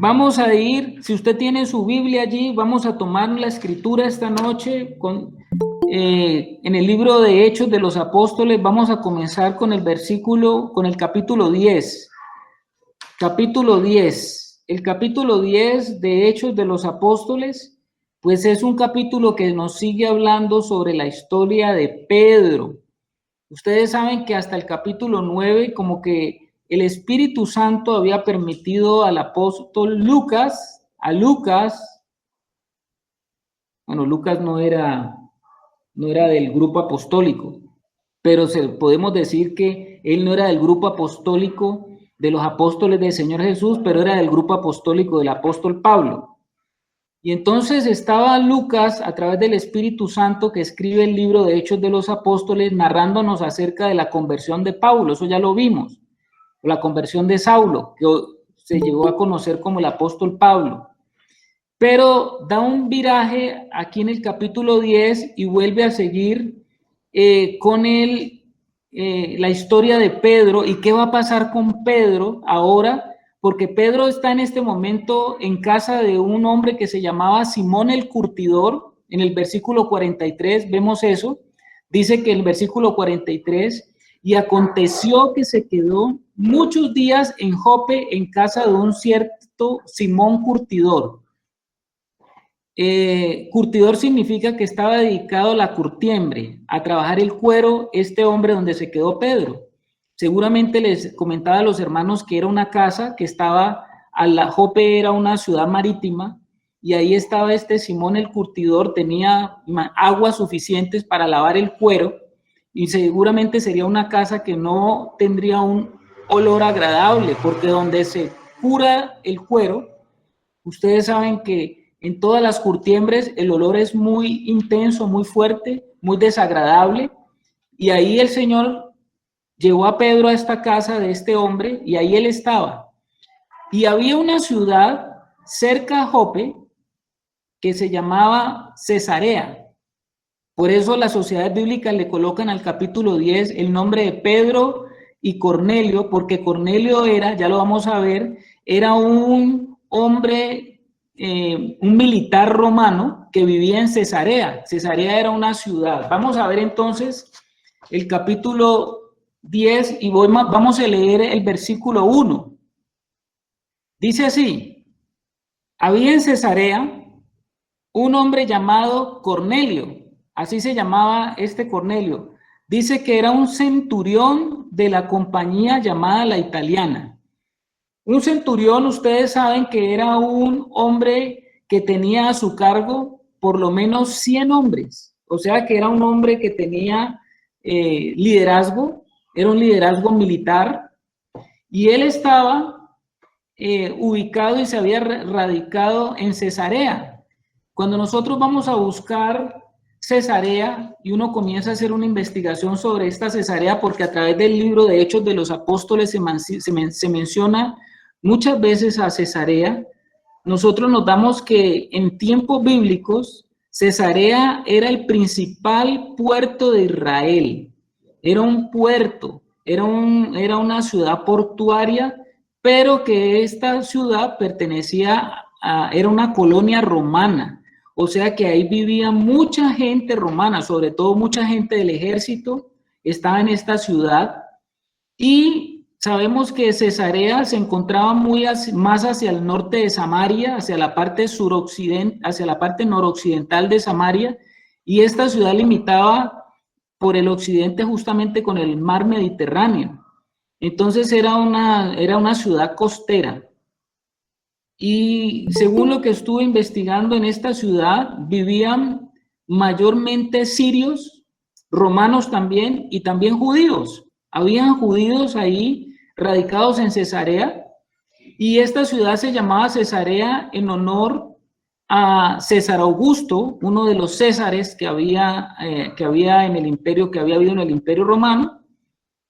Vamos a ir, si usted tiene su Biblia allí, vamos a tomar la escritura esta noche en el libro de Hechos de los Apóstoles. Vamos a comenzar con el capítulo 10. Capítulo 10. El capítulo 10 de Hechos de los Apóstoles, pues es un capítulo que nos sigue hablando sobre la historia de Pedro. Ustedes saben que hasta el capítulo 9, como que el Espíritu Santo había permitido al apóstol Lucas, bueno, Lucas no era del grupo apostólico, pero podemos decir que él no era del grupo apostólico de los apóstoles del Señor Jesús, pero era del grupo apostólico del apóstol Pablo. Y entonces estaba Lucas, a través del Espíritu Santo, que escribe el libro de Hechos de los Apóstoles, narrándonos acerca de la conversión de Pablo. Eso ya lo vimos. La conversión de Saulo, que se llegó a conocer como el apóstol Pablo. Pero da un viraje aquí en el capítulo 10 y vuelve a seguir con la historia de Pedro y qué va a pasar con Pedro ahora, porque Pedro está en este momento en casa de un hombre que se llamaba Simón el Curtidor. En el versículo 43 vemos eso. Dice que en el versículo 43, y aconteció que se quedó muchos días en Jope en casa de un cierto Simón Curtidor. Curtidor significa que estaba dedicado a la curtiembre, a trabajar el cuero, este hombre donde se quedó Pedro. Seguramente les comentaba a los hermanos que era una casa que estaba, Jope era una ciudad marítima, y ahí estaba este Simón el Curtidor, tenía aguas suficientes para lavar el cuero, y seguramente sería una casa que no tendría un olor agradable, porque donde se cura el cuero, ustedes saben que en todas las curtiembres el olor es muy intenso, muy fuerte, muy desagradable, y ahí el Señor llevó a Pedro a esta casa de este hombre, y ahí él estaba. Y había una ciudad cerca a Jope que se llamaba Cesarea. Por eso las sociedades bíblicas le colocan al capítulo 10 el nombre de Pedro y Cornelio, porque Cornelio era, ya lo vamos a ver, era un hombre, un militar romano que vivía en Cesarea. Cesarea era una ciudad. Vamos a ver entonces el capítulo 10 y vamos a leer el versículo 1. Dice así: había en Cesarea un hombre llamado Cornelio. Así se llamaba este Cornelio. Dice que era un centurión de la compañía llamada La Italiana. Un centurión, ustedes saben que era un hombre que tenía a su cargo por lo menos 100 hombres. O sea que era un hombre que tenía liderazgo, era un liderazgo militar. Y él estaba ubicado y se había radicado en Cesarea. Cuando nosotros vamos a buscar Cesarea y uno comienza a hacer una investigación sobre esta Cesarea, porque a través del libro de Hechos de los Apóstoles se menciona muchas veces a Cesarea, nosotros nos damos que en tiempos bíblicos Cesarea era el principal puerto de Israel. Era un puerto, era una ciudad portuaria, pero que esta ciudad era una colonia romana. O sea que ahí vivía mucha gente romana, sobre todo mucha gente del ejército, estaba en esta ciudad. Y sabemos que Cesarea se encontraba más hacia el norte de Samaria, hacia la parte hacia la parte noroccidental de Samaria, y esta ciudad limitaba por el occidente justamente con el mar Mediterráneo. Entonces era una ciudad costera. Y según lo que estuve investigando, en esta ciudad vivían mayormente sirios, romanos también, y también judíos. Habían judíos ahí radicados en Cesarea, y esta ciudad se llamaba Cesarea en honor a César Augusto, uno de los césares que había en el imperio, que había habido en el Imperio Romano.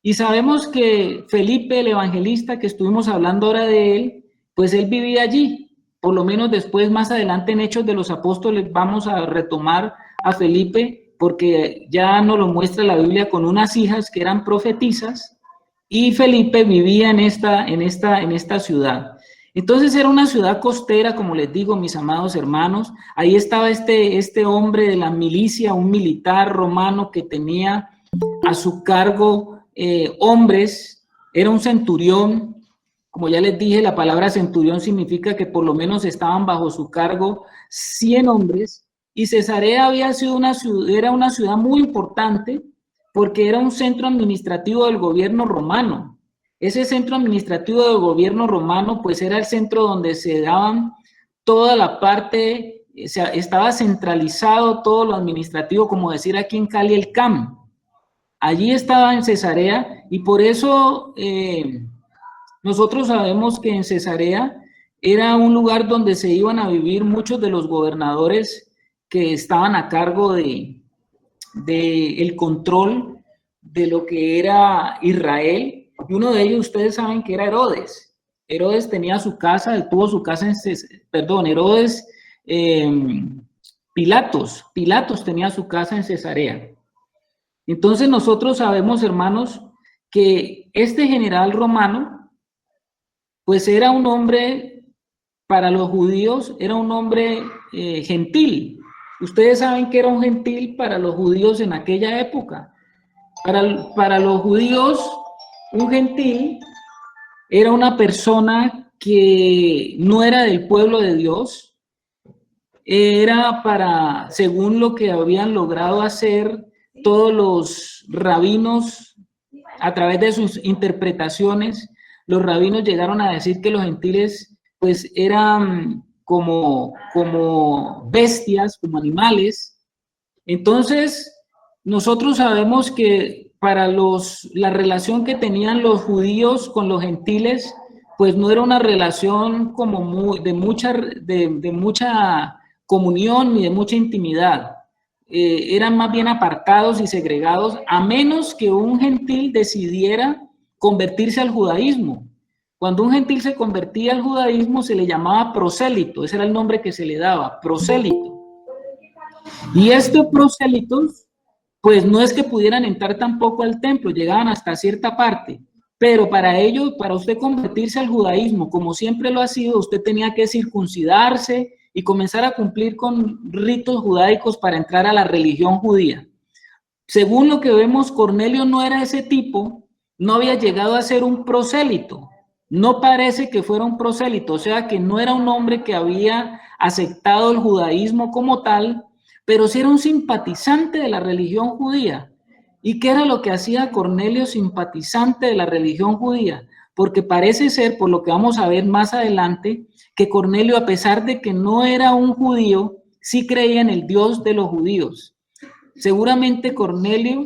Y sabemos que Felipe, el evangelista, que estuvimos hablando ahora de él, pues él vivía allí. Por lo menos después, más adelante en Hechos de los Apóstoles, vamos a retomar a Felipe, porque ya nos lo muestra la Biblia con unas hijas que eran profetisas, y Felipe vivía en esta ciudad. Entonces era una ciudad costera, como les digo, mis amados hermanos. Ahí estaba este hombre de la milicia, un militar romano que tenía a su cargo hombres, era un centurión. Como ya les dije, la palabra centurión significa que por lo menos estaban bajo su cargo 100 hombres, y Cesarea había sido era una ciudad muy importante porque era un centro administrativo del gobierno romano. Ese centro administrativo del gobierno romano pues era el centro donde se daban toda la parte, o sea, estaba centralizado todo lo administrativo, como decir aquí en Cali el CAM. Allí estaba en Cesarea, y por eso nosotros sabemos que en Cesarea era un lugar donde se iban a vivir muchos de los gobernadores que estaban a cargo de el control de lo que era Israel, y uno de ellos ustedes saben que era Herodes. Herodes tenía su casa, él tuvo su casa en Herodes, Pilatos tenía su casa en Cesarea. Entonces nosotros sabemos, hermanos, que este general romano, pues era un hombre, para los judíos, era un hombre gentil. Ustedes saben que era un gentil para los judíos en aquella época. Para los judíos, un gentil era una persona que no era del pueblo de Dios, era para, según lo que habían logrado hacer todos los rabinos a través de sus interpretaciones, los rabinos llegaron a decir que los gentiles pues eran como bestias, como animales. Entonces, nosotros sabemos que para la relación que tenían los judíos con los gentiles, pues no era una relación como de mucha comunión ni de mucha intimidad. Eran más bien apartados y segregados, a menos que un gentil decidiera convertirse al judaísmo. Cuando un gentil se convertía al judaísmo se le llamaba prosélito, ese era el nombre que se le daba, prosélito. Y estos prosélitos, pues no es que pudieran entrar tampoco al templo, llegaban hasta cierta parte, pero para ello, para usted convertirse al judaísmo, como siempre lo ha sido, usted tenía que circuncidarse y comenzar a cumplir con ritos judaicos para entrar a la religión judía. Según lo que vemos, Cornelio no era ese tipo, no había llegado a ser un prosélito, no parece que fuera un prosélito, o sea que no era un hombre que había aceptado el judaísmo como tal, pero sí era un simpatizante de la religión judía. ¿Y qué era lo que hacía Cornelio simpatizante de la religión judía? Porque parece ser, por lo que vamos a ver más adelante, que Cornelio, a pesar de que no era un judío, sí creía en el Dios de los judíos. Seguramente Cornelio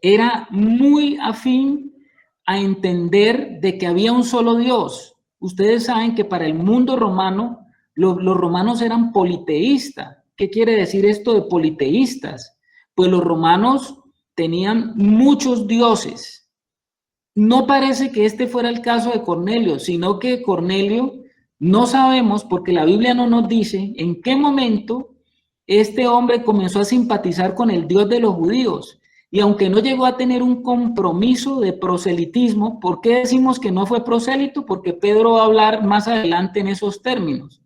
era muy afín a entender de que había un solo Dios. Ustedes saben que para el mundo romano, los romanos eran politeístas. ¿Qué quiere decir esto de politeístas? Pues los romanos tenían muchos dioses. No parece que este fuera el caso de Cornelio, sino que Cornelio no sabemos, porque la Biblia no nos dice en qué momento este hombre comenzó a simpatizar con el Dios de los judíos. Y aunque no llegó a tener un compromiso de proselitismo, ¿por qué decimos que no fue prosélito? Porque Pedro va a hablar más adelante en esos términos.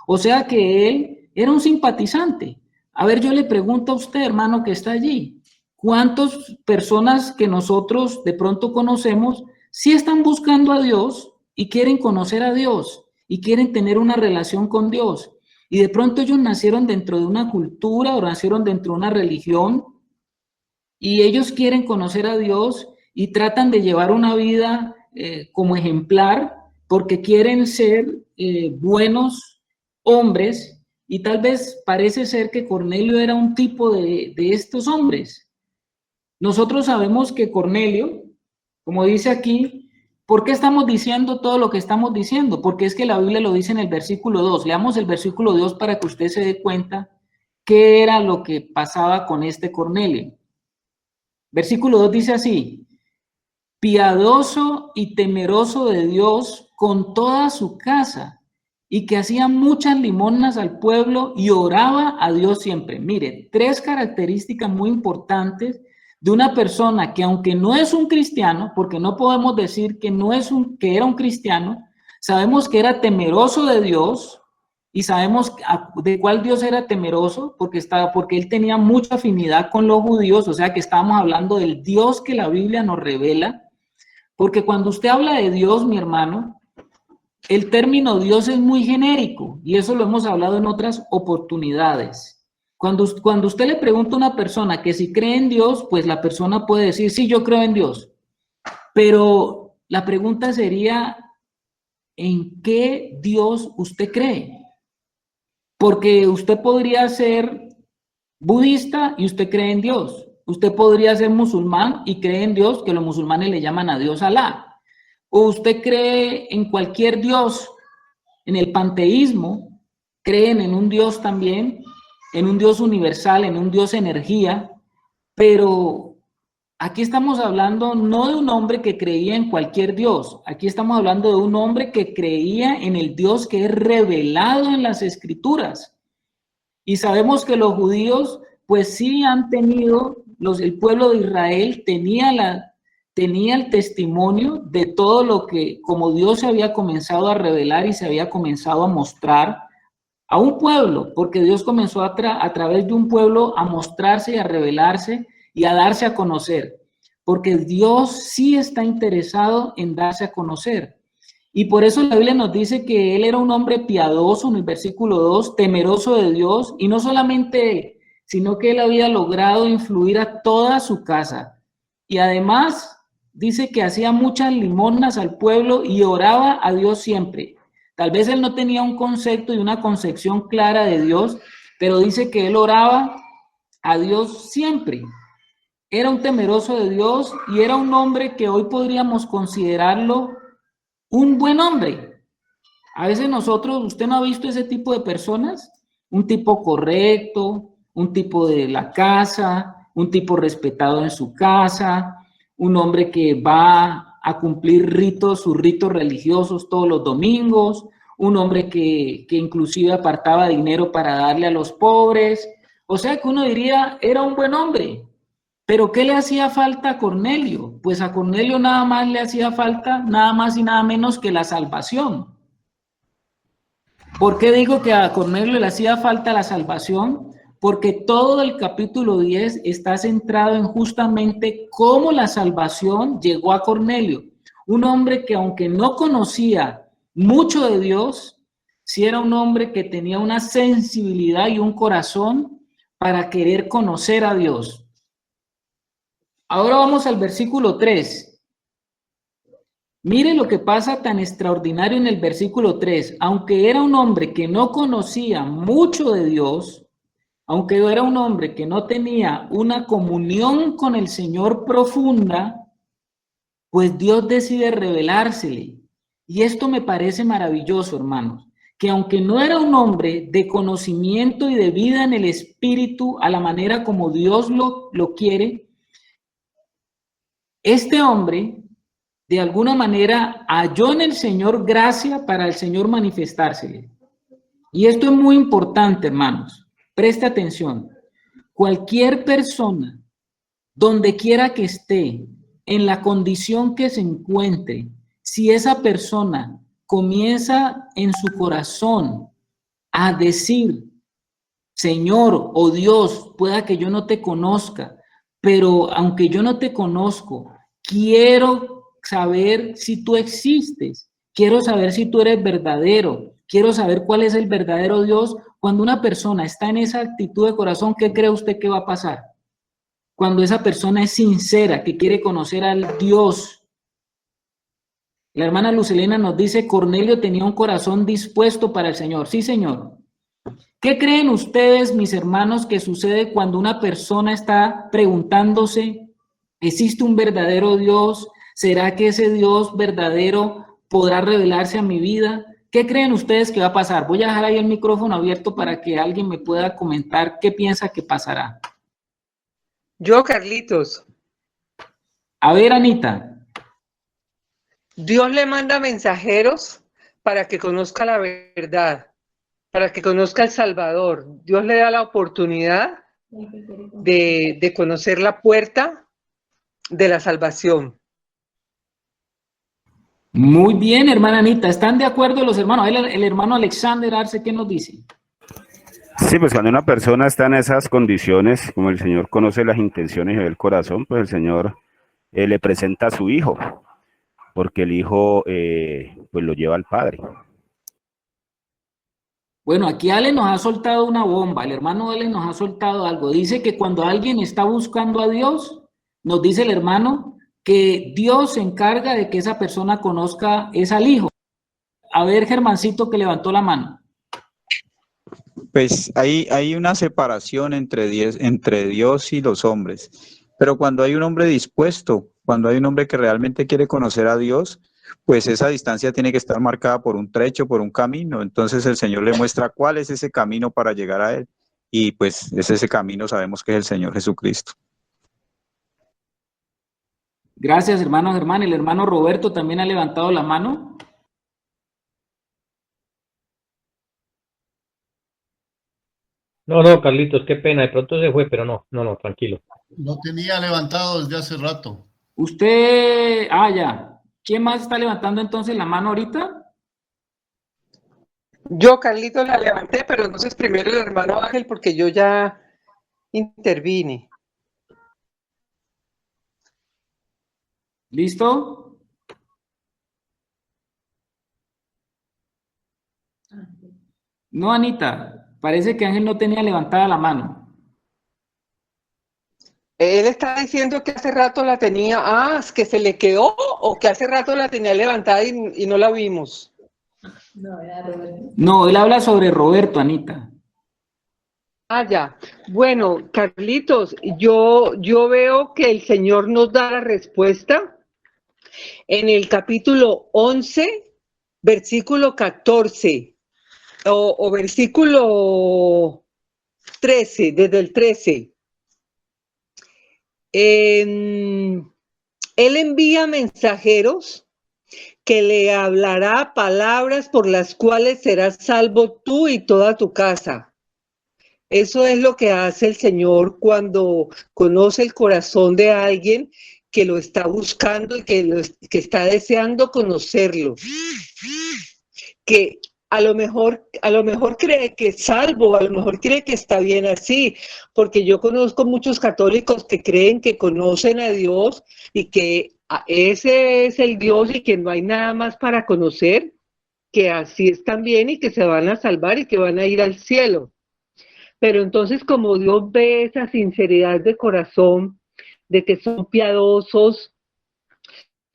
O sea que él era un simpatizante. A ver, yo le pregunto a usted, hermano, que está allí, ¿cuántas personas que nosotros de pronto conocemos sí están buscando a Dios y quieren conocer a Dios y quieren tener una relación con Dios? Y de pronto ellos nacieron dentro de una cultura o nacieron dentro de una religión y ellos quieren conocer a Dios y tratan de llevar una vida como ejemplar porque quieren ser buenos hombres, y tal vez parece ser que Cornelio era un tipo de estos hombres. Nosotros sabemos que Cornelio, como dice aquí, ¿por qué estamos diciendo todo lo que estamos diciendo? Porque es que la Biblia lo dice en el versículo 2. Leamos el versículo 2 para que usted se dé cuenta qué era lo que pasaba con este Cornelio. Versículo 2 dice así: piadoso y temeroso de Dios con toda su casa, y que hacía muchas limosnas al pueblo y oraba a Dios siempre. Mire, tres características muy importantes de una persona que, aunque no es un cristiano, porque no podemos decir que no es que era un cristiano, Sabemos que era temeroso de Dios y sabemos de cuál Dios era temeroso porque él tenía mucha afinidad con los judíos, o sea que estamos hablando del Dios que la Biblia nos revela, porque cuando usted habla de Dios, mi hermano, el término Dios es muy genérico y eso lo hemos hablado en otras oportunidades. Cuando usted le pregunta a una persona que si cree en Dios, pues la persona puede decir, sí, yo creo en Dios. Pero la pregunta sería, ¿en qué Dios usted cree? Porque usted podría ser budista y usted cree en Dios. Usted podría ser musulmán y cree en Dios, que los musulmanes le llaman a Dios Alá. O usted cree en cualquier Dios, en el panteísmo, creen en un Dios también, en un Dios universal, en un Dios energía, pero aquí estamos hablando no de un hombre que creía en cualquier Dios, aquí estamos hablando de un hombre que creía en el Dios que es revelado en las Escrituras. Y sabemos que los judíos, pues sí han tenido, el pueblo de Israel tenía el testimonio de todo lo que, como Dios se había comenzado a revelar y se había comenzado a mostrar a un pueblo, porque Dios comenzó a través de un pueblo a mostrarse y a revelarse y a darse a conocer, porque Dios sí está interesado en darse a conocer. Y por eso la Biblia nos dice que él era un hombre piadoso en el versículo 2, temeroso de Dios, y no solamente él, sino que él había logrado influir a toda su casa. Y además dice que hacía muchas limonas al pueblo y oraba a Dios siempre. Tal vez él no tenía un concepto y una concepción clara de Dios, pero dice que él oraba a Dios siempre. Era un temeroso de Dios y era un hombre que hoy podríamos considerarlo un buen hombre. A veces nosotros, usted no ha visto ese tipo de personas, un tipo correcto, un tipo de la casa, un tipo respetado en su casa, un hombre que va a cumplir sus ritos religiosos todos los domingos, un hombre que inclusive apartaba dinero para darle a los pobres. O sea que uno diría, era un buen hombre. Pero ¿qué le hacía falta a Cornelio? Pues a Cornelio nada más le hacía falta, nada más y nada menos que la salvación. ¿Por qué digo que a Cornelio le hacía falta la salvación? Porque todo el capítulo 10 está centrado en justamente cómo la salvación llegó a Cornelio. Un hombre que aunque no conocía mucho de Dios, sí era un hombre que tenía una sensibilidad y un corazón para querer conocer a Dios. Ahora vamos al versículo 3. Mire lo que pasa tan extraordinario en el versículo 3. Aunque era un hombre que no conocía mucho de Dios, aunque era un hombre que no tenía una comunión con el Señor profunda, pues Dios decide revelársele. Y esto me parece maravilloso, hermanos, que aunque no era un hombre de conocimiento y de vida en el Espíritu a la manera como Dios lo quiere, este hombre de alguna manera halló en el Señor gracia para el Señor manifestársele. Y esto es muy importante, hermanos. Preste atención. Cualquier persona, donde quiera que esté, en la condición que se encuentre, si esa persona comienza en su corazón a decir, Señor o Dios, pueda que yo no te conozca, pero aunque yo no te conozco, quiero saber si tú existes, quiero saber si tú eres verdadero, quiero saber cuál es el verdadero Dios. Cuando una persona está en esa actitud de corazón, ¿qué cree usted que va a pasar? Cuando esa persona es sincera, que quiere conocer al Dios. La hermana Lucelena nos dice, Cornelio tenía un corazón dispuesto para el Señor. Sí, Señor. ¿Qué creen ustedes, mis hermanos, que sucede cuando una persona está preguntándose, ¿existe un verdadero Dios? ¿Será que ese Dios verdadero podrá revelarse a mi vida? ¿Qué creen ustedes que va a pasar? Voy a dejar ahí el micrófono abierto para que alguien me pueda comentar qué piensa que pasará. Yo, Carlitos. A ver, Anita. Dios le manda mensajeros para que conozca la verdad, para que conozca al Salvador. Dios le da la oportunidad de conocer la puerta de la salvación. Muy bien, hermana Anita. ¿Están de acuerdo los hermanos? El hermano Alexander Arce, ¿qué nos dice? Sí, pues cuando una persona está en esas condiciones, como el Señor conoce las intenciones y ve el corazón, pues el Señor le presenta a su hijo, porque el hijo pues lo lleva al Padre. Bueno, aquí Ale nos ha soltado una bomba, el hermano Ale nos ha soltado algo. Dice que cuando alguien está buscando a Dios, nos dice el hermano que Dios se encarga de que esa persona conozca es al hijo. A ver, Germancito que levantó la mano. Pues hay una separación entre Dios y los hombres, pero cuando hay un hombre dispuesto, cuando hay un hombre que realmente quiere conocer a Dios, pues esa distancia tiene que estar marcada por un trecho, por un camino. Entonces el Señor le muestra cuál es ese camino para llegar a Él, y pues es ese camino, sabemos que es el Señor Jesucristo. Gracias, hermano Germán. El hermano Roberto también ha levantado la mano. No, Carlitos, qué pena, de pronto se fue, pero no, tranquilo. Lo tenía levantado desde hace rato. Usted, ya. ¿Quién más está levantando entonces la mano ahorita? Yo, Carlito, la levanté, pero entonces primero el hermano Ángel, porque yo ya intervine. ¿Listo? No, Anita, parece que Ángel no tenía levantada la mano. Él está diciendo que hace rato la tenía, es que se le quedó, o que hace rato la tenía levantada y no la vimos. No, él habla sobre Roberto, Anita. Ya. Bueno, Carlitos, yo veo que el Señor nos da la respuesta en el capítulo 11, versículo 14, o versículo 13, desde el 13. Él envía mensajeros que le hablará palabras por las cuales serás salvo tú y toda tu casa. Eso es lo que hace el Señor cuando conoce el corazón de alguien que lo está buscando y que está deseando conocerlo. Que a lo mejor cree que es salvo, a lo mejor cree que está bien así, porque yo conozco muchos católicos que creen que conocen a Dios y que ese es el Dios y que no hay nada más para conocer, que así están bien y que se van a salvar y que van a ir al cielo. Pero entonces, como Dios ve esa sinceridad de corazón, de que son piadosos,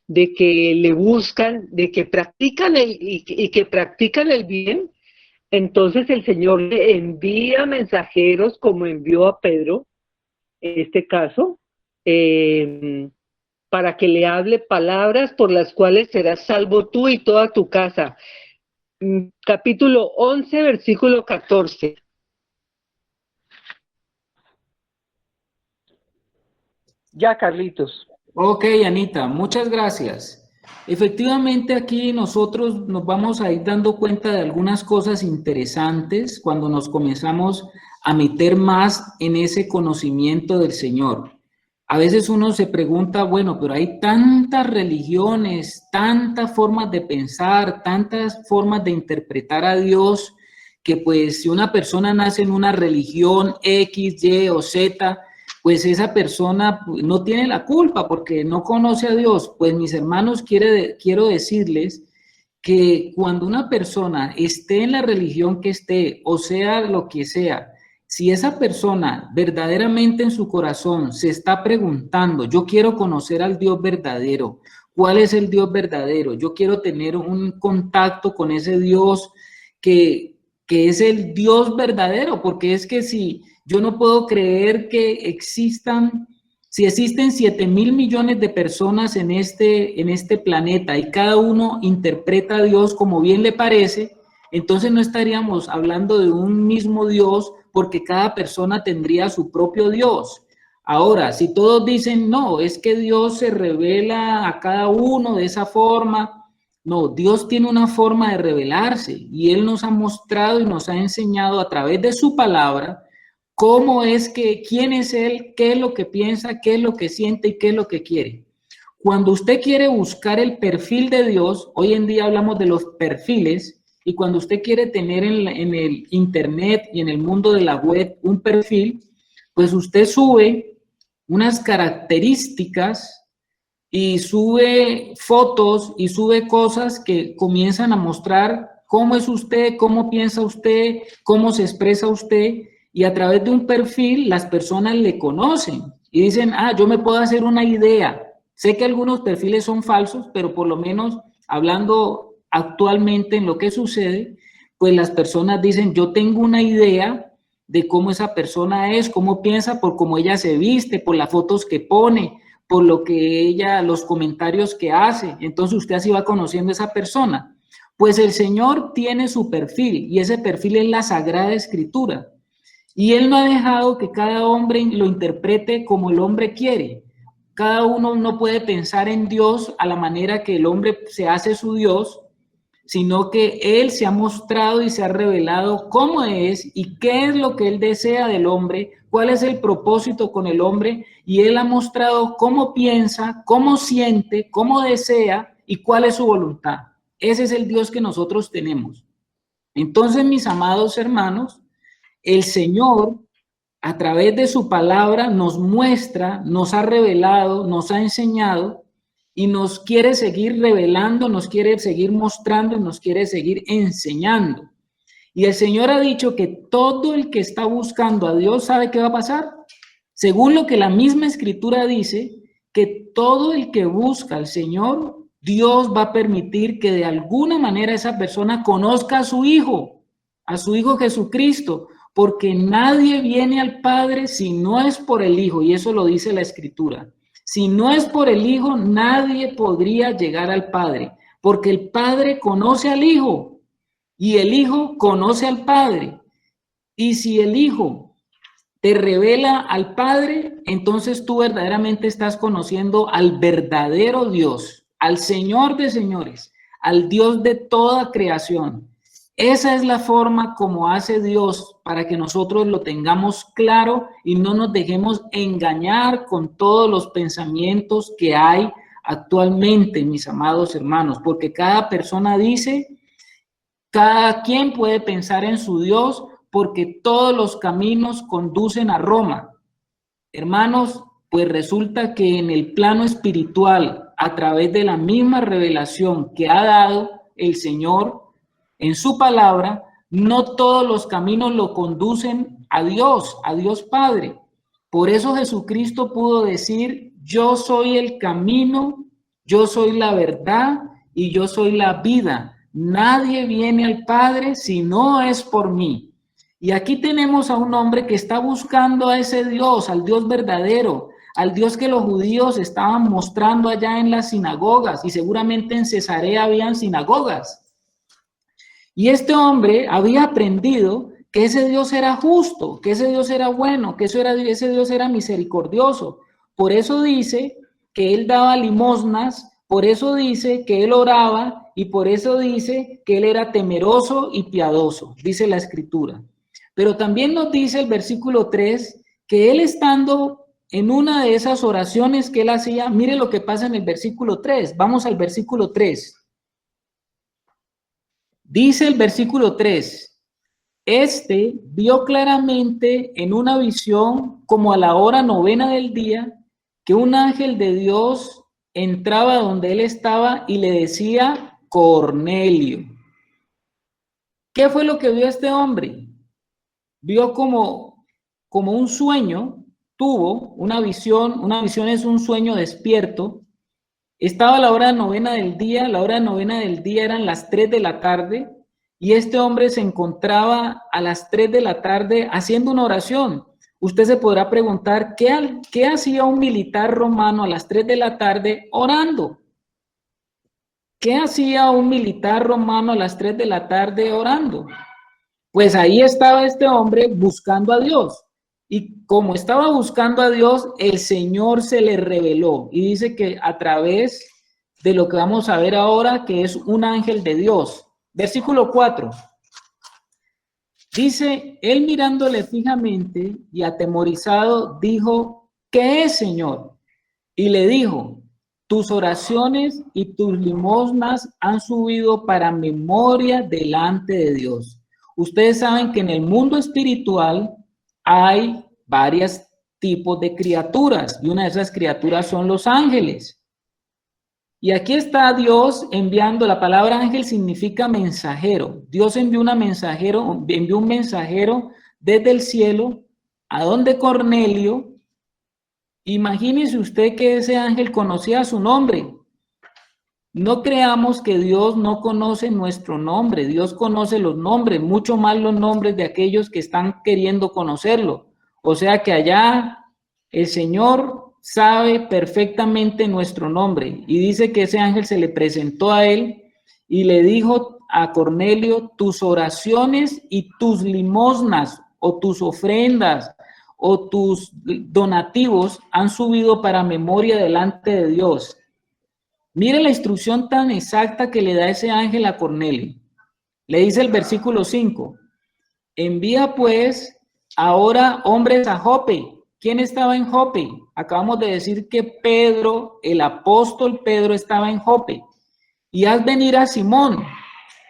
de que le buscan, de que practican y que practican el bien, entonces el Señor le envía mensajeros, como envió a Pedro, en este caso, para que le hable palabras por las cuales serás salvo tú y toda tu casa. Capítulo 11, versículo 14. Ya, Carlitos. Ok, Anita, muchas gracias. Efectivamente, aquí nosotros nos vamos a ir dando cuenta de algunas cosas interesantes cuando nos comenzamos a meter más en ese conocimiento del Señor. A veces uno se pregunta, bueno, pero hay tantas religiones, tantas formas de pensar, tantas formas de interpretar a Dios, que pues si una persona nace en una religión X, Y o Z, pues esa persona no tiene la culpa porque no conoce a Dios. Pues mis hermanos, quiero decirles que cuando una persona esté en la religión que esté, o sea lo que sea, si esa persona verdaderamente en su corazón se está preguntando, yo quiero conocer al Dios verdadero, ¿cuál es el Dios verdadero? Yo quiero tener un contacto con ese Dios que es el Dios verdadero, porque es que si yo no puedo creer que si existen 7.000 millones de personas en este planeta y cada uno interpreta a Dios como bien le parece, entonces no estaríamos hablando de un mismo Dios porque cada persona tendría su propio Dios. Ahora, si todos dicen, no, es que Dios se revela a cada uno de esa forma, no, Dios tiene una forma de revelarse y Él nos ha mostrado y nos ha enseñado a través de su palabra cómo es que, quién es Él, qué es lo que piensa, qué es lo que siente y qué es lo que quiere. cuando usted quiere buscar el perfil de Dios, hoy en día hablamos de los perfiles, y cuando usted quiere tener en el internet y en el mundo de la web un perfil, pues usted sube unas características y sube fotos y sube cosas que comienzan a mostrar cómo es usted, cómo piensa usted, cómo se expresa usted, y a través de un perfil las personas le conocen y dicen, ah, yo me puedo hacer una idea. Sé que algunos perfiles son falsos, pero por lo menos hablando actualmente en lo que sucede, pues las personas dicen, yo tengo una idea de cómo esa persona es, cómo piensa, por cómo ella se viste, por las fotos que pone, por lo que ella, los comentarios que hace. Entonces usted así va conociendo a esa persona. Pues el Señor tiene su perfil y ese perfil es la Sagrada Escritura. Y Él no ha dejado que cada hombre lo interprete como el hombre quiere. Cada uno no puede pensar en Dios a la manera que el hombre se hace su Dios, sino que Él se ha mostrado y se ha revelado cómo es y qué es lo que Él desea del hombre, cuál es el propósito con el hombre, y Él ha mostrado cómo piensa, cómo siente, cómo desea y cuál es su voluntad. Ese es el Dios que nosotros tenemos. Entonces, mis amados hermanos, el Señor, a través de su palabra, nos muestra, nos ha revelado, nos ha enseñado y nos quiere seguir revelando, nos quiere seguir mostrando y nos quiere seguir enseñando. Y el Señor ha dicho que todo el que está buscando a Dios sabe qué va a pasar. Según lo que la misma Escritura dice, que todo el que busca al Señor, Dios va a permitir que de alguna manera esa persona conozca a su Hijo Jesucristo, porque nadie viene al Padre si no es por el Hijo, y eso lo dice la Escritura. Si no es por el Hijo, nadie podría llegar al Padre, porque el Padre conoce al Hijo y el Hijo conoce al Padre. Y si el Hijo te revela al Padre, entonces tú verdaderamente estás conociendo al verdadero Dios, al Señor de señores, al Dios de toda creación. Esa es la forma como hace Dios para que nosotros lo tengamos claro y no nos dejemos engañar con todos los pensamientos que hay actualmente, mis amados hermanos, porque cada persona dice, cada quien puede pensar en su Dios, porque todos los caminos conducen a Roma. Hermanos, pues resulta que en el plano espiritual, a través de la misma revelación que ha dado el Señor en su palabra, no todos los caminos lo conducen a Dios Padre. Por eso Jesucristo pudo decir, yo soy el camino, yo soy la verdad y yo soy la vida. Nadie viene al Padre si no es por mí. Y aquí tenemos a un hombre que está buscando a ese Dios, al Dios verdadero, al Dios que los judíos estaban mostrando allá en las sinagogas, y seguramente en Cesarea habían sinagogas. Y este hombre había aprendido que ese Dios era justo, que ese Dios era bueno, que ese Dios era misericordioso. Por eso dice que él daba limosnas, por eso dice que él oraba y por eso dice que él era temeroso y piadoso, dice la Escritura. Pero también nos dice el versículo 3 que él estando en una de esas oraciones que él hacía, mire lo que pasa en el versículo 3. Vamos al versículo 3. Dice el versículo 3, este vio claramente en una visión como a la hora 9 del día que un ángel de Dios entraba donde él estaba y le decía, Cornelio. ¿Qué fue lo que vio este hombre? Vio como un sueño, tuvo una visión es un sueño despierto. Estaba a la hora 9 del día, la hora 9 del día eran las 3 de la tarde, y este hombre se encontraba a las 3 de la tarde haciendo una oración. Usted se podrá preguntar, ¿qué hacía un militar romano a las 3 de la tarde orando? ¿Qué hacía un militar romano a las 3 de la tarde orando? Pues ahí estaba este hombre buscando a Dios. Y como estaba buscando a Dios, el Señor se le reveló. Y dice que a través de lo que vamos a ver ahora, que es un ángel de Dios. Versículo 4. Dice, él mirándole fijamente y atemorizado, dijo, ¿qué es, Señor? Y le dijo, tus oraciones y tus limosnas han subido para memoria delante de Dios. Ustedes saben que en el mundo espiritual hay varios tipos de criaturas y una de esas criaturas son los ángeles. Y aquí está Dios enviando, la palabra ángel significa mensajero. Dios envió un mensajero desde el cielo a donde Cornelio. Imagínese usted que ese ángel conocía su nombre. No creamos que Dios no conoce nuestro nombre. Dios conoce los nombres, mucho más los nombres de aquellos que están queriendo conocerlo. O sea que allá el Señor sabe perfectamente nuestro nombre. Y dice que ese ángel se le presentó a él y le dijo a Cornelio, tus oraciones y tus limosnas o tus ofrendas o tus donativos han subido para memoria delante de Dios. Mire la instrucción tan exacta que le da ese ángel a Cornelio. Le dice el versículo 5, envía pues ahora hombres a Jope. ¿Quién estaba en Jope? Acabamos de decir que Pedro, el apóstol Pedro, estaba en Jope. Y haz venir a Simón.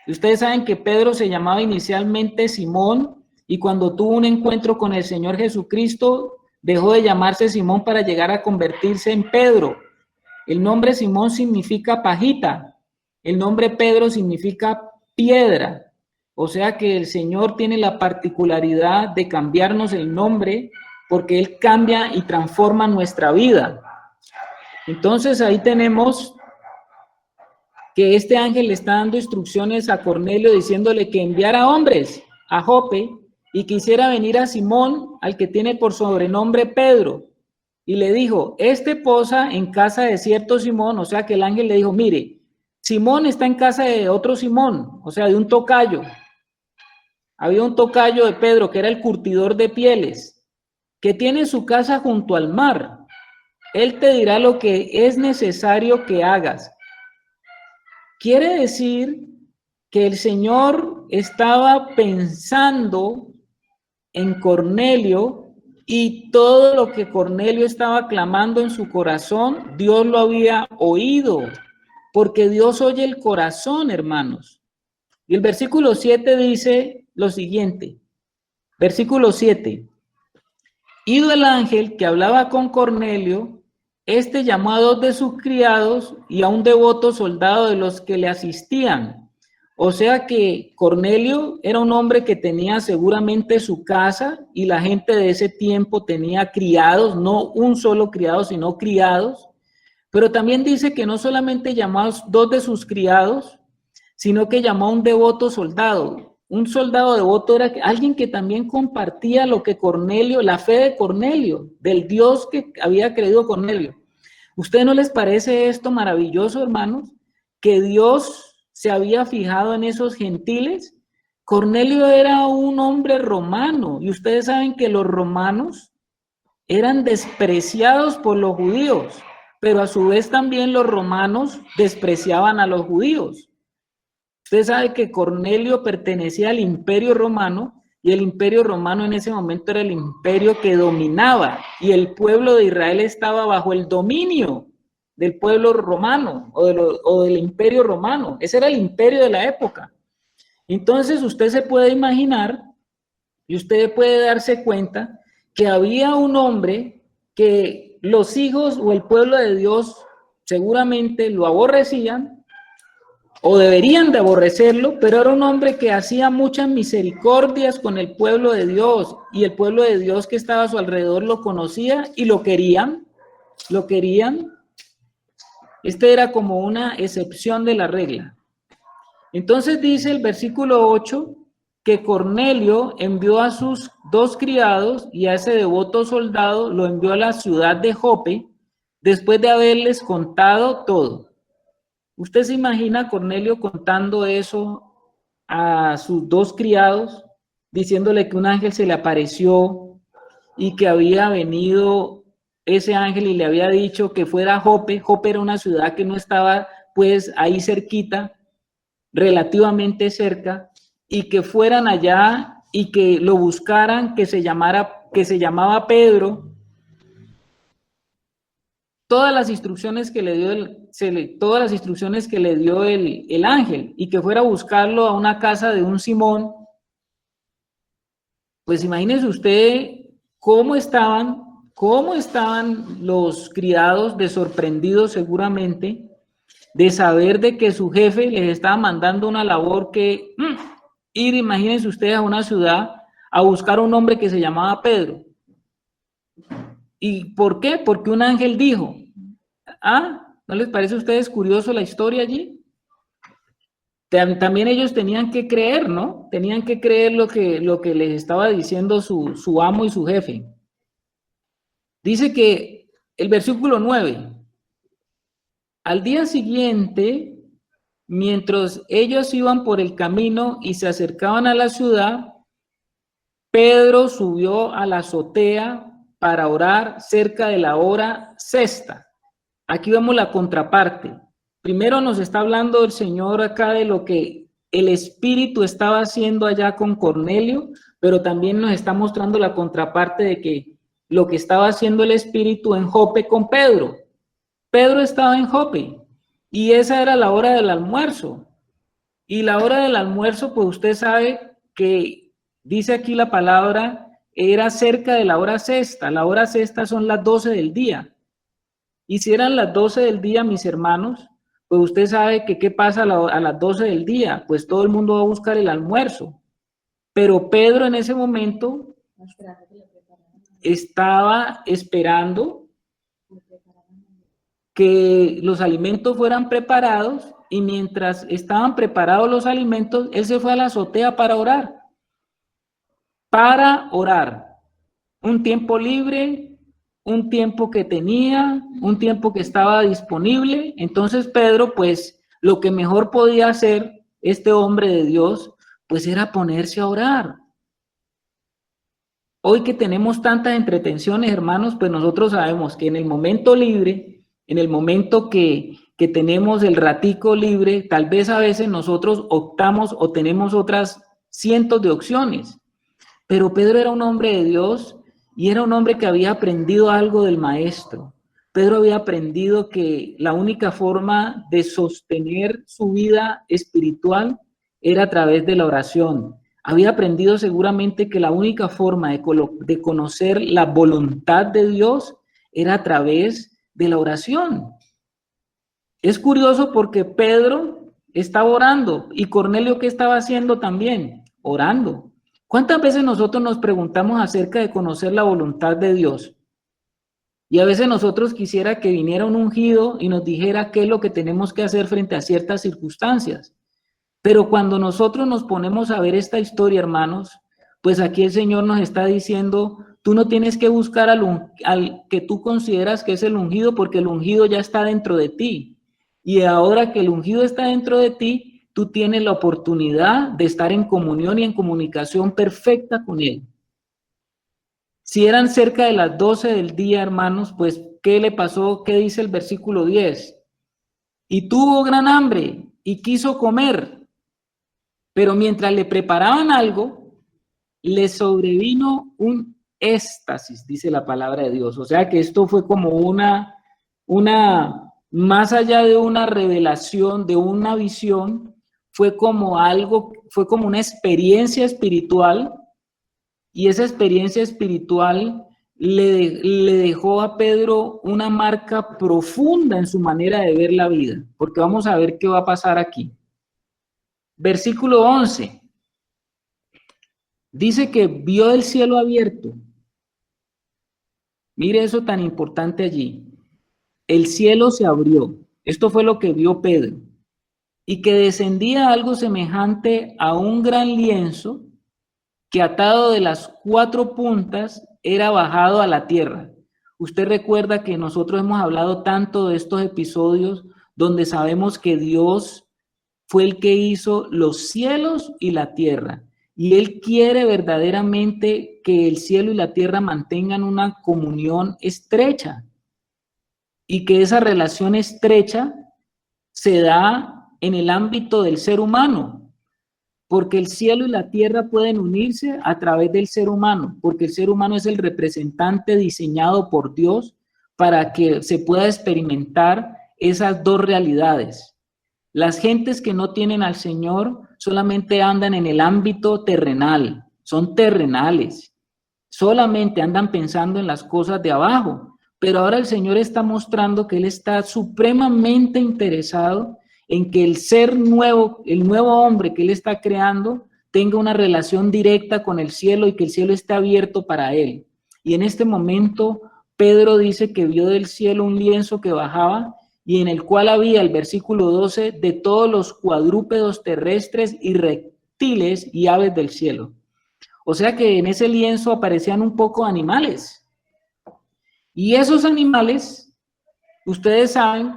Ustedes saben que Pedro se llamaba inicialmente Simón y cuando tuvo un encuentro con el Señor Jesucristo, dejó de llamarse Simón para llegar a convertirse en Pedro. El nombre Simón significa pajita. El nombre Pedro significa piedra. O sea que el Señor tiene la particularidad de cambiarnos el nombre porque Él cambia y transforma nuestra vida. Entonces ahí tenemos que este ángel le está dando instrucciones a Cornelio diciéndole que enviara hombres a Jope y que hiciera venir a Simón, al que tiene por sobrenombre Pedro. Y le dijo, posa en casa de cierto Simón, o sea que el ángel le dijo, mire, Simón está en casa de otro Simón, o sea, de un tocayo. Había un tocayo de Pedro que era el curtidor de pieles, que tiene su casa junto al mar. Él te dirá lo que es necesario que hagas. Quiere decir que el Señor estaba pensando en Cornelio y todo lo que Cornelio estaba clamando en su corazón, Dios lo había oído, porque Dios oye el corazón, hermanos. Y el versículo 7 dice lo siguiente, versículo 7. Ido el ángel que hablaba con Cornelio, llamó a 2 de sus criados y a un devoto soldado de los que le asistían. O sea que Cornelio era un hombre que tenía seguramente su casa y la gente de ese tiempo tenía criados, no un solo criado, sino criados. Pero también dice que no solamente llamó a 2 de sus criados, sino que llamó a un devoto soldado. Un soldado devoto era alguien que también compartía lo que Cornelio, la fe de Cornelio, del Dios que había creído Cornelio. ¿Ustedes no les parece esto maravilloso, hermanos? Que Dios se había fijado en esos gentiles. Cornelio era un hombre romano y ustedes saben que los romanos eran despreciados por los judíos, pero a su vez también los romanos despreciaban a los judíos. Usted sabe que Cornelio pertenecía al Imperio Romano y el Imperio Romano en ese momento era el imperio que dominaba y el pueblo de Israel estaba bajo el dominio del pueblo romano o del Imperio Romano. Ese era el imperio de la época. Entonces usted se puede imaginar y usted puede darse cuenta que había un hombre que los hijos o el pueblo de Dios seguramente lo aborrecían o deberían de aborrecerlo, pero era un hombre que hacía muchas misericordias con el pueblo de Dios y el pueblo de Dios que estaba a su alrededor lo conocía y lo querían. Era como una excepción de la regla. Entonces dice el versículo 8 que Cornelio envió a sus 2 criados y a ese devoto soldado lo envió a la ciudad de Jope después de haberles contado todo. ¿Usted se imagina a Cornelio contando eso a sus 2 criados, diciéndole que un ángel se le apareció y que había venido ese ángel y le había dicho que fuera a Jope? Jope era una ciudad que no estaba pues ahí cerquita, relativamente cerca, y que fueran allá y que lo buscaran, que se llamaba Pedro. todas las instrucciones que le dio todas las instrucciones que le dio el ángel, y que fuera a buscarlo a una casa de un Simón. Pues imagínese usted cómo estaban los criados, de sorprendidos seguramente, de saber de que su jefe les estaba mandando una labor que ir, imagínense ustedes, a una ciudad a buscar a un hombre que se llamaba Pedro. ¿Y por qué? Porque un ángel dijo. ¿No les parece a ustedes curioso la historia allí? También ellos tenían que creer, ¿no? Tenían que creer lo que les estaba diciendo su amo y su jefe. Dice que el versículo 9, al día siguiente, mientras ellos iban por el camino y se acercaban a la ciudad, Pedro subió a la azotea para orar cerca de la hora sexta. Aquí vemos la contraparte. Primero nos está hablando el Señor acá de lo que el Espíritu estaba haciendo allá con Cornelio, pero también nos está mostrando la contraparte de que lo que estaba haciendo el Espíritu en Jope con Pedro. Pedro estaba en Jope y esa era la hora del almuerzo. Y la hora del almuerzo, pues usted sabe que dice aquí la palabra, era cerca de la hora sexta. La hora sexta son las 12 del día. Y si eran las 12 del día, mis hermanos, pues usted sabe que qué pasa a las 12 del día, pues todo el mundo va a buscar el almuerzo. Pero Pedro en ese momento estaba esperando que los alimentos fueran preparados, y mientras estaban preparados los alimentos, él se fue a la azotea para orar. Un tiempo libre, un tiempo que tenía, un tiempo que estaba disponible. Entonces Pedro, pues lo que mejor podía hacer este hombre de Dios, pues era ponerse a orar. Hoy que tenemos tantas entretenciones, hermanos, pues nosotros sabemos que en el momento libre, en el momento que tenemos el ratico libre, tal vez a veces nosotros optamos o tenemos otras cientos de opciones. Pero Pedro era un hombre de Dios y era un hombre que había aprendido algo del maestro. Pedro había aprendido que la única forma de sostener su vida espiritual era a través de la oración. Había aprendido seguramente que la única forma de conocer la voluntad de Dios era a través de la oración. Es curioso porque Pedro estaba orando y Cornelio, ¿qué estaba haciendo también? Orando. ¿Cuántas veces nosotros nos preguntamos acerca de conocer la voluntad de Dios? Y a veces nosotros quisiera que viniera un ungido y nos dijera qué es lo que tenemos que hacer frente a ciertas circunstancias. Pero cuando nosotros nos ponemos a ver esta historia, hermanos, pues aquí el Señor nos está diciendo, tú no tienes que buscar al que tú consideras que es el ungido, porque el ungido ya está dentro de ti. Y ahora que el ungido está dentro de ti, tú tienes la oportunidad de estar en comunión y en comunicación perfecta con Él. Si eran cerca de las 12 del día, hermanos, pues, ¿qué le pasó? ¿Qué dice el versículo 10? Y tuvo gran hambre y quiso comer, pero mientras le preparaban algo, le sobrevino un éxtasis, dice la palabra de Dios. O sea que esto fue como una más allá de una revelación, de una visión, fue como una experiencia espiritual, y esa experiencia espiritual le dejó a Pedro una marca profunda en su manera de ver la vida, porque vamos a ver qué va a pasar aquí. Versículo 11. Dice que vio el cielo abierto. Mire eso tan importante allí. El cielo se abrió. Esto fue lo que vio Pedro. Y que descendía algo semejante a un gran lienzo que, atado de las 4 puntas, era bajado a la tierra. Usted recuerda que nosotros hemos hablado tanto de estos episodios donde sabemos que Dios fue el que hizo los cielos y la tierra. Y Él quiere verdaderamente que el cielo y la tierra mantengan una comunión estrecha. Y que esa relación estrecha se da en el ámbito del ser humano. Porque el cielo y la tierra pueden unirse a través del ser humano. Porque el ser humano es el representante diseñado por Dios para que se pueda experimentar esas dos realidades. Las gentes que no tienen al Señor solamente andan en el ámbito terrenal, son terrenales, solamente andan pensando en las cosas de abajo, pero ahora el Señor está mostrando que Él está supremamente interesado en que el ser nuevo, el nuevo hombre que Él está creando, tenga una relación directa con el cielo y que el cielo esté abierto para Él. Y en este momento, Pedro dice que vio del cielo un lienzo que bajaba y en el cual había, el versículo 12, de todos los cuadrúpedos terrestres y reptiles y aves del cielo. O sea que en ese lienzo aparecían un poco animales. Y esos animales, ustedes saben,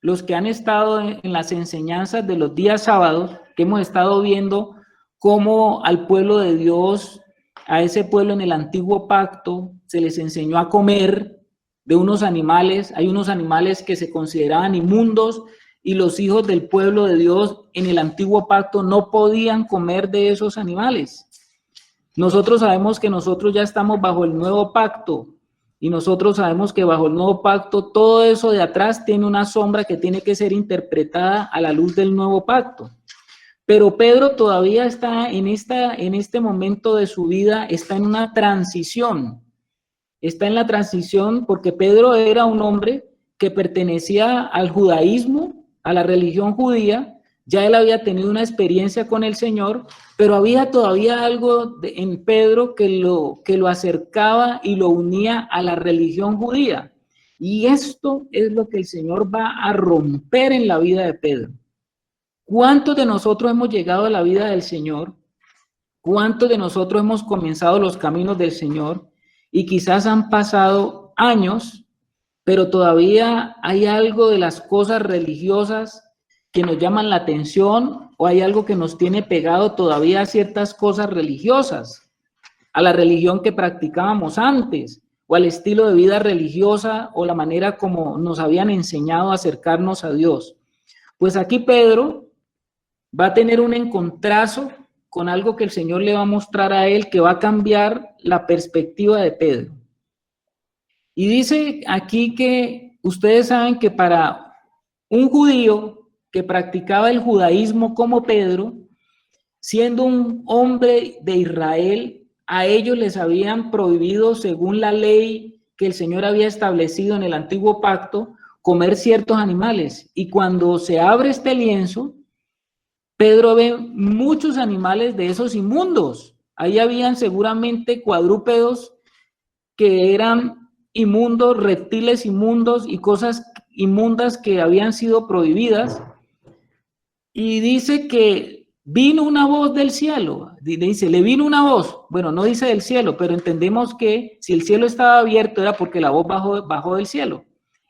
los que han estado en las enseñanzas de los días sábados, que hemos estado viendo cómo al pueblo de Dios, a ese pueblo en el antiguo pacto, se les enseñó a comer de unos animales. Hay unos animales que se consideraban inmundos y los hijos del pueblo de Dios en el antiguo pacto no podían comer de esos animales. Nosotros sabemos que nosotros ya estamos bajo el nuevo pacto y nosotros sabemos que bajo el nuevo pacto todo eso de atrás tiene una sombra que tiene que ser interpretada a la luz del nuevo pacto. Pero Pedro todavía está en este momento de su vida, está en una transición. Está en la transición porque Pedro era un hombre que pertenecía al judaísmo, a la religión judía. Ya él había tenido una experiencia con el Señor, pero había todavía algo en Pedro que lo acercaba y lo unía a la religión judía. Y esto es lo que el Señor va a romper en la vida de Pedro. ¿Cuántos de nosotros hemos llegado a la vida del Señor? ¿Cuántos de nosotros hemos comenzado los caminos del Señor? Y quizás han pasado años, pero todavía hay algo de las cosas religiosas que nos llaman la atención, o hay algo que nos tiene pegado todavía a ciertas cosas religiosas, a la religión que practicábamos antes, o al estilo de vida religiosa, o la manera como nos habían enseñado a acercarnos a Dios. Pues aquí Pedro va a tener un encontrazo con algo que el Señor le va a mostrar a él, que va a cambiar la perspectiva de Pedro. Y dice aquí que ustedes saben que para un judío que practicaba el judaísmo como Pedro, siendo un hombre de Israel, a ellos les habían prohibido, según la ley que el Señor había establecido en el antiguo pacto, comer ciertos animales. Y cuando se abre este lienzo, Pedro ve muchos animales de esos inmundos. Ahí habían seguramente cuadrúpedos que eran inmundos, reptiles inmundos y cosas inmundas que habían sido prohibidas. Y dice que vino una voz del cielo. Dice, le vino una voz. Bueno, no dice del cielo, pero entendemos que si el cielo estaba abierto era porque la voz bajó del cielo.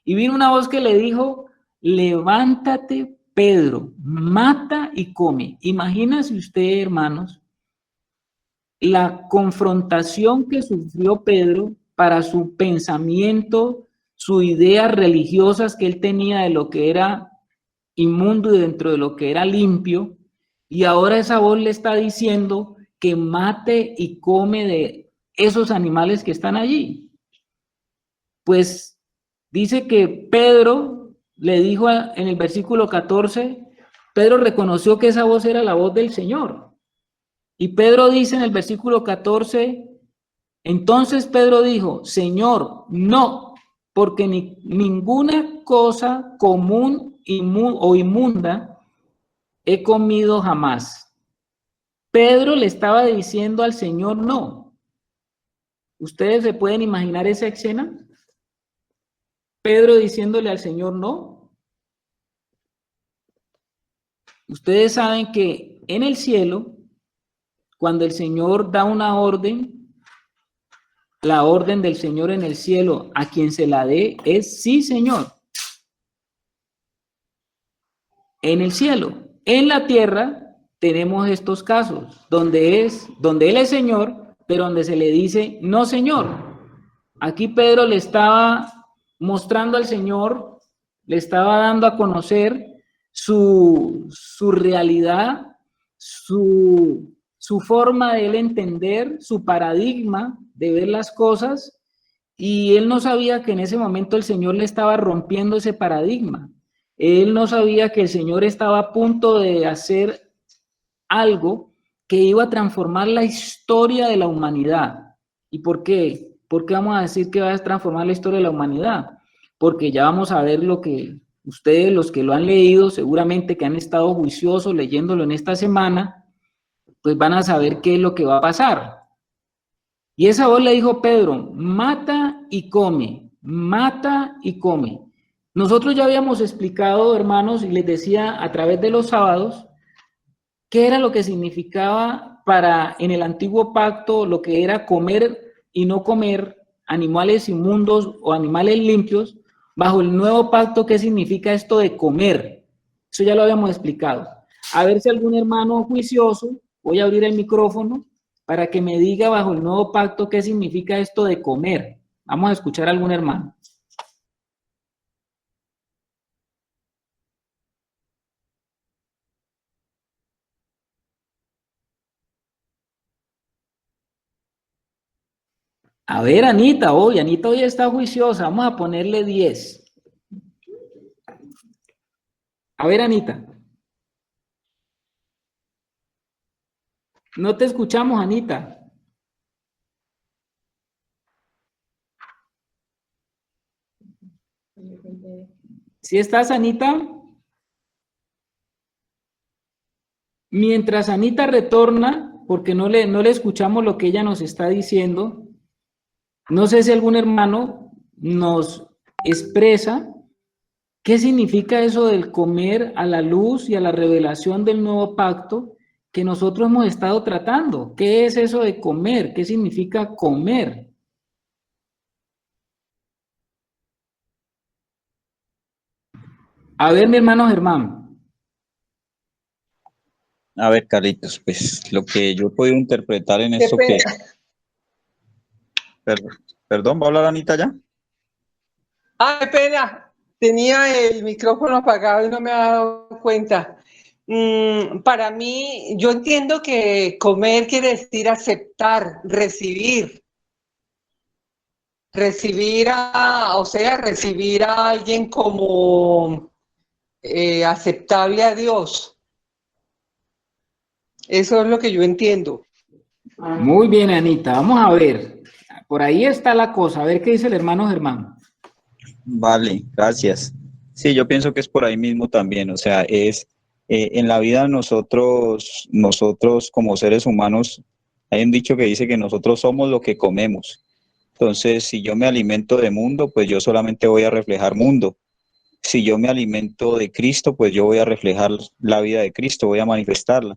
Y vino una voz que le dijo, levántate, Pedro, mata y come. Imagínese usted, hermanos, la confrontación que sufrió Pedro para su pensamiento, sus ideas religiosas que él tenía de lo que era inmundo y dentro de lo que era limpio, y ahora esa voz le está diciendo que mate y come de esos animales que están allí. Pues dice que Pedro le dijo en el versículo 14, Pedro reconoció que esa voz era la voz del Señor. Y Pedro dice en el versículo 14, entonces Pedro dijo, Señor, no, porque ninguna cosa común o inmunda he comido jamás. Pedro le estaba diciendo al Señor no. ¿Ustedes se pueden imaginar esa escena? Pedro diciéndole al Señor no. Ustedes saben que en el cielo, cuando el Señor da una orden, la orden del Señor en el cielo, a quien se la dé, es sí, Señor. En el cielo. En la tierra tenemos estos casos, donde Él es Señor, pero donde se le dice no, Señor. Aquí Pedro le estaba mostrando al Señor, le estaba dando a conocer su realidad, su forma de él entender, su paradigma de ver las cosas, Y él no sabía que en ese momento el Señor le estaba rompiendo ese paradigma. Él no sabía que el Señor estaba a punto de hacer algo que iba a transformar la historia de la humanidad. ¿Y por qué? ¿Por qué vamos a decir que va a transformar la historia de la humanidad? Porque ya vamos a ver lo que ustedes, los que lo han leído, seguramente que han estado juiciosos leyéndolo en esta semana, pues van a saber qué es lo que va a pasar. Y esa voz le dijo Pedro, mata y come, mata y come. Nosotros ya habíamos explicado, hermanos, y les decía a través de los sábados, qué era lo que significaba para en el antiguo pacto lo que era comer y no comer animales inmundos o animales limpios, bajo el nuevo pacto, qué significa esto de comer. Eso ya lo habíamos explicado. A ver si algún hermano juicioso, voy a abrir el micrófono para que me diga bajo el nuevo pacto qué significa esto de comer. Vamos a escuchar a algún hermano. A ver, Anita hoy está juiciosa, vamos a ponerle 10. A ver, Anita. No te escuchamos, Anita. ¿Sí estás, Anita? Mientras Anita retorna, porque no le escuchamos lo que ella nos está diciendo, no sé si algún hermano nos expresa qué significa eso del comer a la luz y a la revelación del nuevo pacto que nosotros hemos estado tratando. ¿Qué es eso de comer? ¿Qué significa comer? A ver, mi hermano Germán. A ver, Carlitos, pues lo que yo he podido interpretar en Qué esto pena. que... Perdón, ¿va a hablar Anita ya? Ay, pena. Tenía el micrófono apagado y no me había dado cuenta. Para mí, yo entiendo que comer quiere decir aceptar, recibir. Recibir recibir a alguien como aceptable a Dios. Eso es lo que yo entiendo. Muy bien, Anita. Vamos a ver. Por ahí está la cosa. A ver qué dice el hermano Germán. Vale, gracias. Sí, yo pienso que es por ahí mismo también, o sea, es en la vida nosotros como seres humanos, hay un dicho que dice que nosotros somos lo que comemos. Entonces, si yo me alimento de mundo, pues yo solamente voy a reflejar mundo. Si yo me alimento de Cristo, pues yo voy a reflejar la vida de Cristo, voy a manifestarla.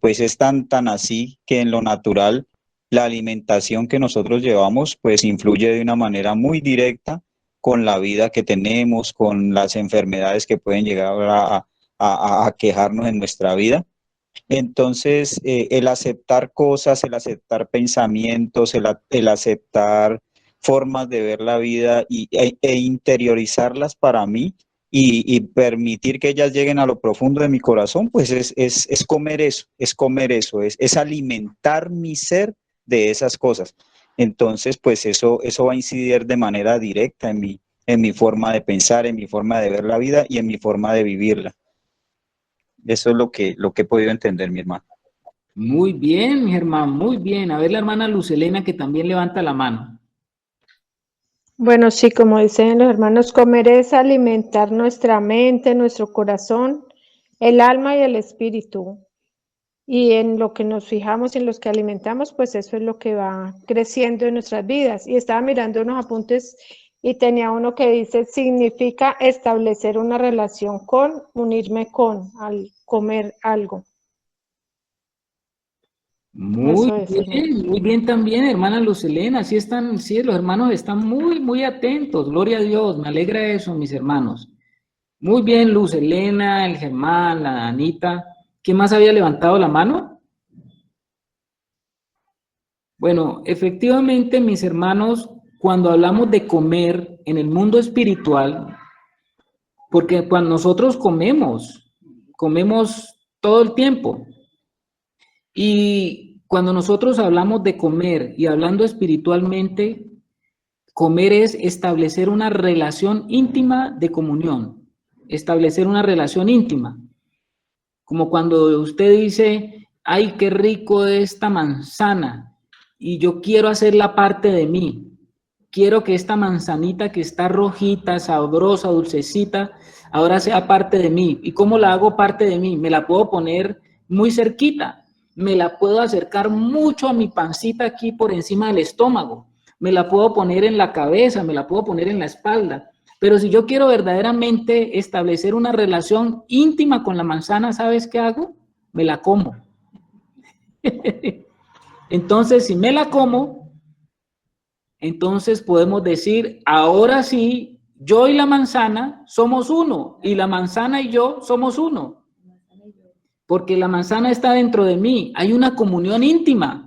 Pues es tan así que en lo natural, la alimentación que nosotros llevamos, pues influye de una manera muy directa con la vida que tenemos, con las enfermedades que pueden llegar a quejarnos en nuestra vida. Entonces, el aceptar cosas, el aceptar pensamientos, el aceptar formas de ver la vida e interiorizarlas para mí y permitir que ellas lleguen a lo profundo de mi corazón, pues es comer eso, es alimentar mi ser de esas cosas. Entonces, pues eso va a incidir de manera directa en mi forma de pensar, en mi forma de ver la vida y en mi forma de vivirla. Eso es lo que he podido entender, mi hermano. Muy bien, Germán, muy bien. A ver la hermana Lucelena que también levanta la mano. Bueno, sí, como dicen los hermanos, comer es alimentar nuestra mente, nuestro corazón, el alma y el espíritu. Y en lo que nos fijamos, en los que alimentamos, pues eso es lo que va creciendo en nuestras vidas. Y estaba mirando unos apuntes y tenía uno que dice, significa establecer una relación con, unirme con, al comer algo. Muy bien también, hermana Lucelena. Sí están, sí, los hermanos están muy atentos. Gloria a Dios, me alegra eso, mis hermanos. Muy bien, Lucelena, el Germán, la Anita. ¿Quién más había levantado la mano? Bueno, efectivamente, mis hermanos, cuando hablamos de comer en el mundo espiritual, porque cuando nosotros comemos todo el tiempo. Y cuando nosotros hablamos de comer y hablando espiritualmente, Comer es establecer una relación íntima de comunión, establecer una relación íntima. Como cuando usted dice, ay, qué rico esta manzana, y yo quiero hacerla parte de mí. Quiero que esta manzanita que está rojita, sabrosa, dulcecita, ahora sea parte de mí. ¿Y cómo la hago parte de mí? Me la puedo poner muy cerquita, me la puedo acercar mucho a mi pancita aquí por encima del estómago, me la puedo poner en la cabeza, me la puedo poner en la espalda. Pero si yo quiero verdaderamente establecer una relación íntima con la manzana, ¿sabes qué hago? Me la como. Entonces, si me la como, entonces podemos decir, ahora sí, yo y la manzana somos uno, y la manzana y yo somos uno. Porque la manzana está dentro de mí, hay una comunión íntima.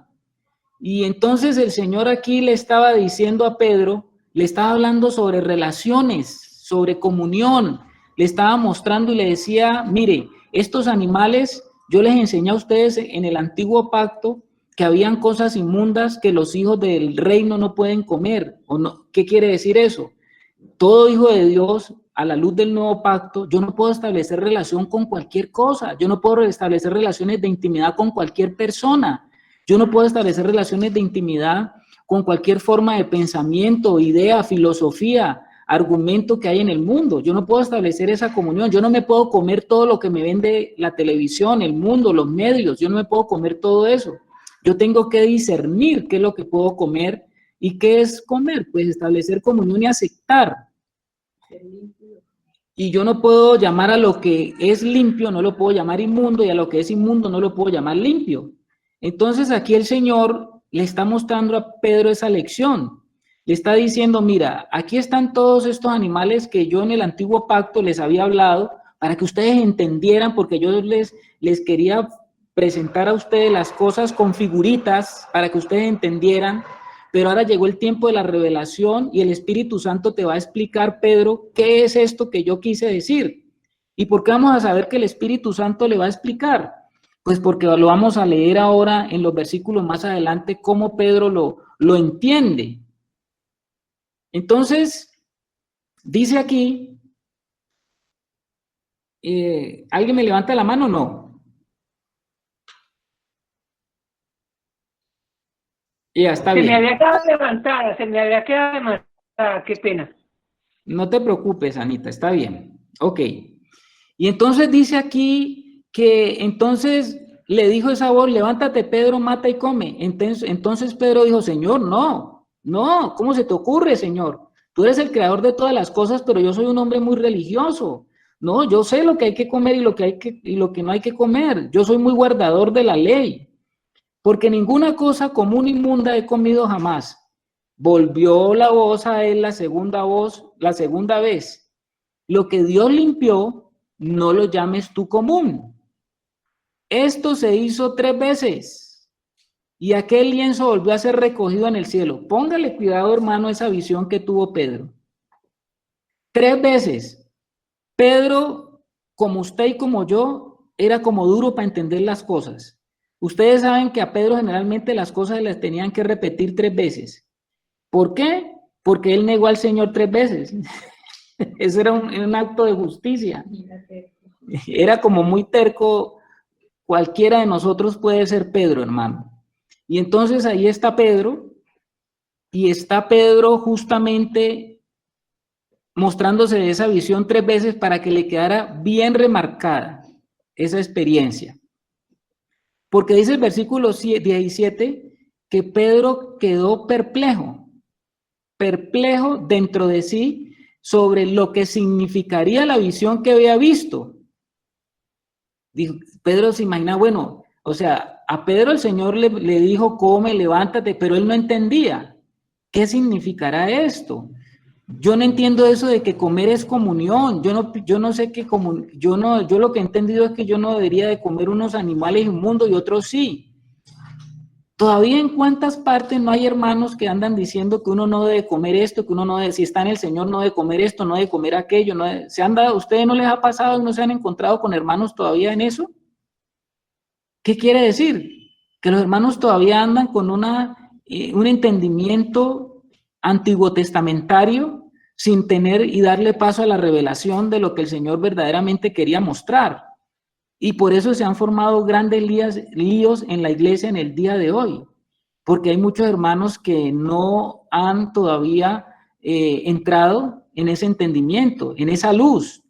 Y entonces el Señor aquí le estaba diciendo a Pedro, le estaba hablando sobre relaciones, sobre comunión, le estaba mostrando y le decía, mire, estos animales, yo les enseñé a ustedes en el antiguo pacto que habían cosas inmundas que los hijos del reino no pueden comer. ¿O no? ¿Qué quiere decir eso? Todo hijo de Dios, a la luz del nuevo pacto, yo no puedo establecer relación con cualquier cosa, yo no puedo establecer relaciones de intimidad con cualquier persona, yo no puedo establecer relaciones de intimidad con cualquier forma de pensamiento, idea, filosofía, argumento que hay en el mundo. Yo no puedo establecer esa comunión, yo no me puedo comer todo lo que me vende la televisión, el mundo, los medios, yo no me puedo comer todo eso. Yo tengo que discernir qué es lo que puedo comer y qué es comer, pues establecer comunión y aceptar. Y yo no puedo llamar a lo que es limpio, no lo puedo llamar inmundo, y a lo que es inmundo no lo puedo llamar limpio. Entonces aquí el Señor le está mostrando a Pedro esa lección. Le está diciendo, mira, aquí están todos estos animales que yo en el antiguo pacto les había hablado para que ustedes entendieran, porque yo les quería presentar a ustedes las cosas con figuritas para que ustedes entendieran. Pero ahora llegó el tiempo de la revelación y el Espíritu Santo te va a explicar, Pedro, qué es esto que yo quise decir. ¿Y por qué vamos a saber que el Espíritu Santo le va a explicar? Pues porque lo vamos a leer ahora en los versículos más adelante, cómo Pedro lo entiende. Entonces, dice aquí, ¿alguien me levanta la mano o no? Ya, está bien. Se me había quedado levantada, qué pena. No te preocupes, Anita, está bien. Ok. Y entonces dice aquí que entonces le dijo esa voz, levántate Pedro, mata y come. Entonces Pedro dijo, Señor, no, ¿cómo se te ocurre, Señor? Tú eres el creador de todas las cosas, pero yo soy un hombre muy religioso. No, yo sé lo que hay que comer y lo que no hay que comer. Yo soy muy guardador de la ley. Porque ninguna cosa común inmunda he comido jamás. Volvió la voz a él la segunda vez. Lo que Dios limpió, no lo llames tú común. Esto se hizo 3 veces y aquel lienzo volvió a ser recogido en el cielo. Póngale cuidado, hermano, a esa visión que tuvo Pedro. 3 veces. Pedro, como usted y como yo, era como duro para entender las cosas. Ustedes saben que a Pedro generalmente las cosas las tenían que repetir 3 veces. ¿Por qué? Porque él negó al Señor 3 veces. Eso era un acto de justicia. Era como muy terco. Cualquiera de nosotros puede ser Pedro, hermano. Y entonces ahí está Pedro, y está Pedro justamente mostrándose de esa visión 3 veces para que le quedara bien remarcada esa experiencia. Porque dice el versículo 17 que Pedro quedó perplejo dentro de sí sobre lo que significaría la visión que había visto. Dijo, Pedro se imagina, bueno, o sea, a Pedro el Señor le dijo, come, levántate, pero él no entendía. ¿Qué significará esto? Yo no entiendo eso de que comer es comunión. Yo no sé qué yo lo que he entendido es que yo no debería de comer unos animales inmundos y otros sí. Todavía en cuántas partes no hay hermanos que andan diciendo que uno no debe comer esto, que uno no debe, si está en el Señor no debe comer esto, no debe comer aquello, ¿ustedes no les ha pasado, no se han encontrado con hermanos todavía en eso? ¿Qué quiere decir? Que los hermanos todavía andan con un entendimiento antiguo testamentario sin tener y darle paso a la revelación de lo que el Señor verdaderamente quería mostrar. Y por eso se han formado grandes líos en la iglesia en el día de hoy, porque hay muchos hermanos que no han todavía entrado en ese entendimiento, en esa luz,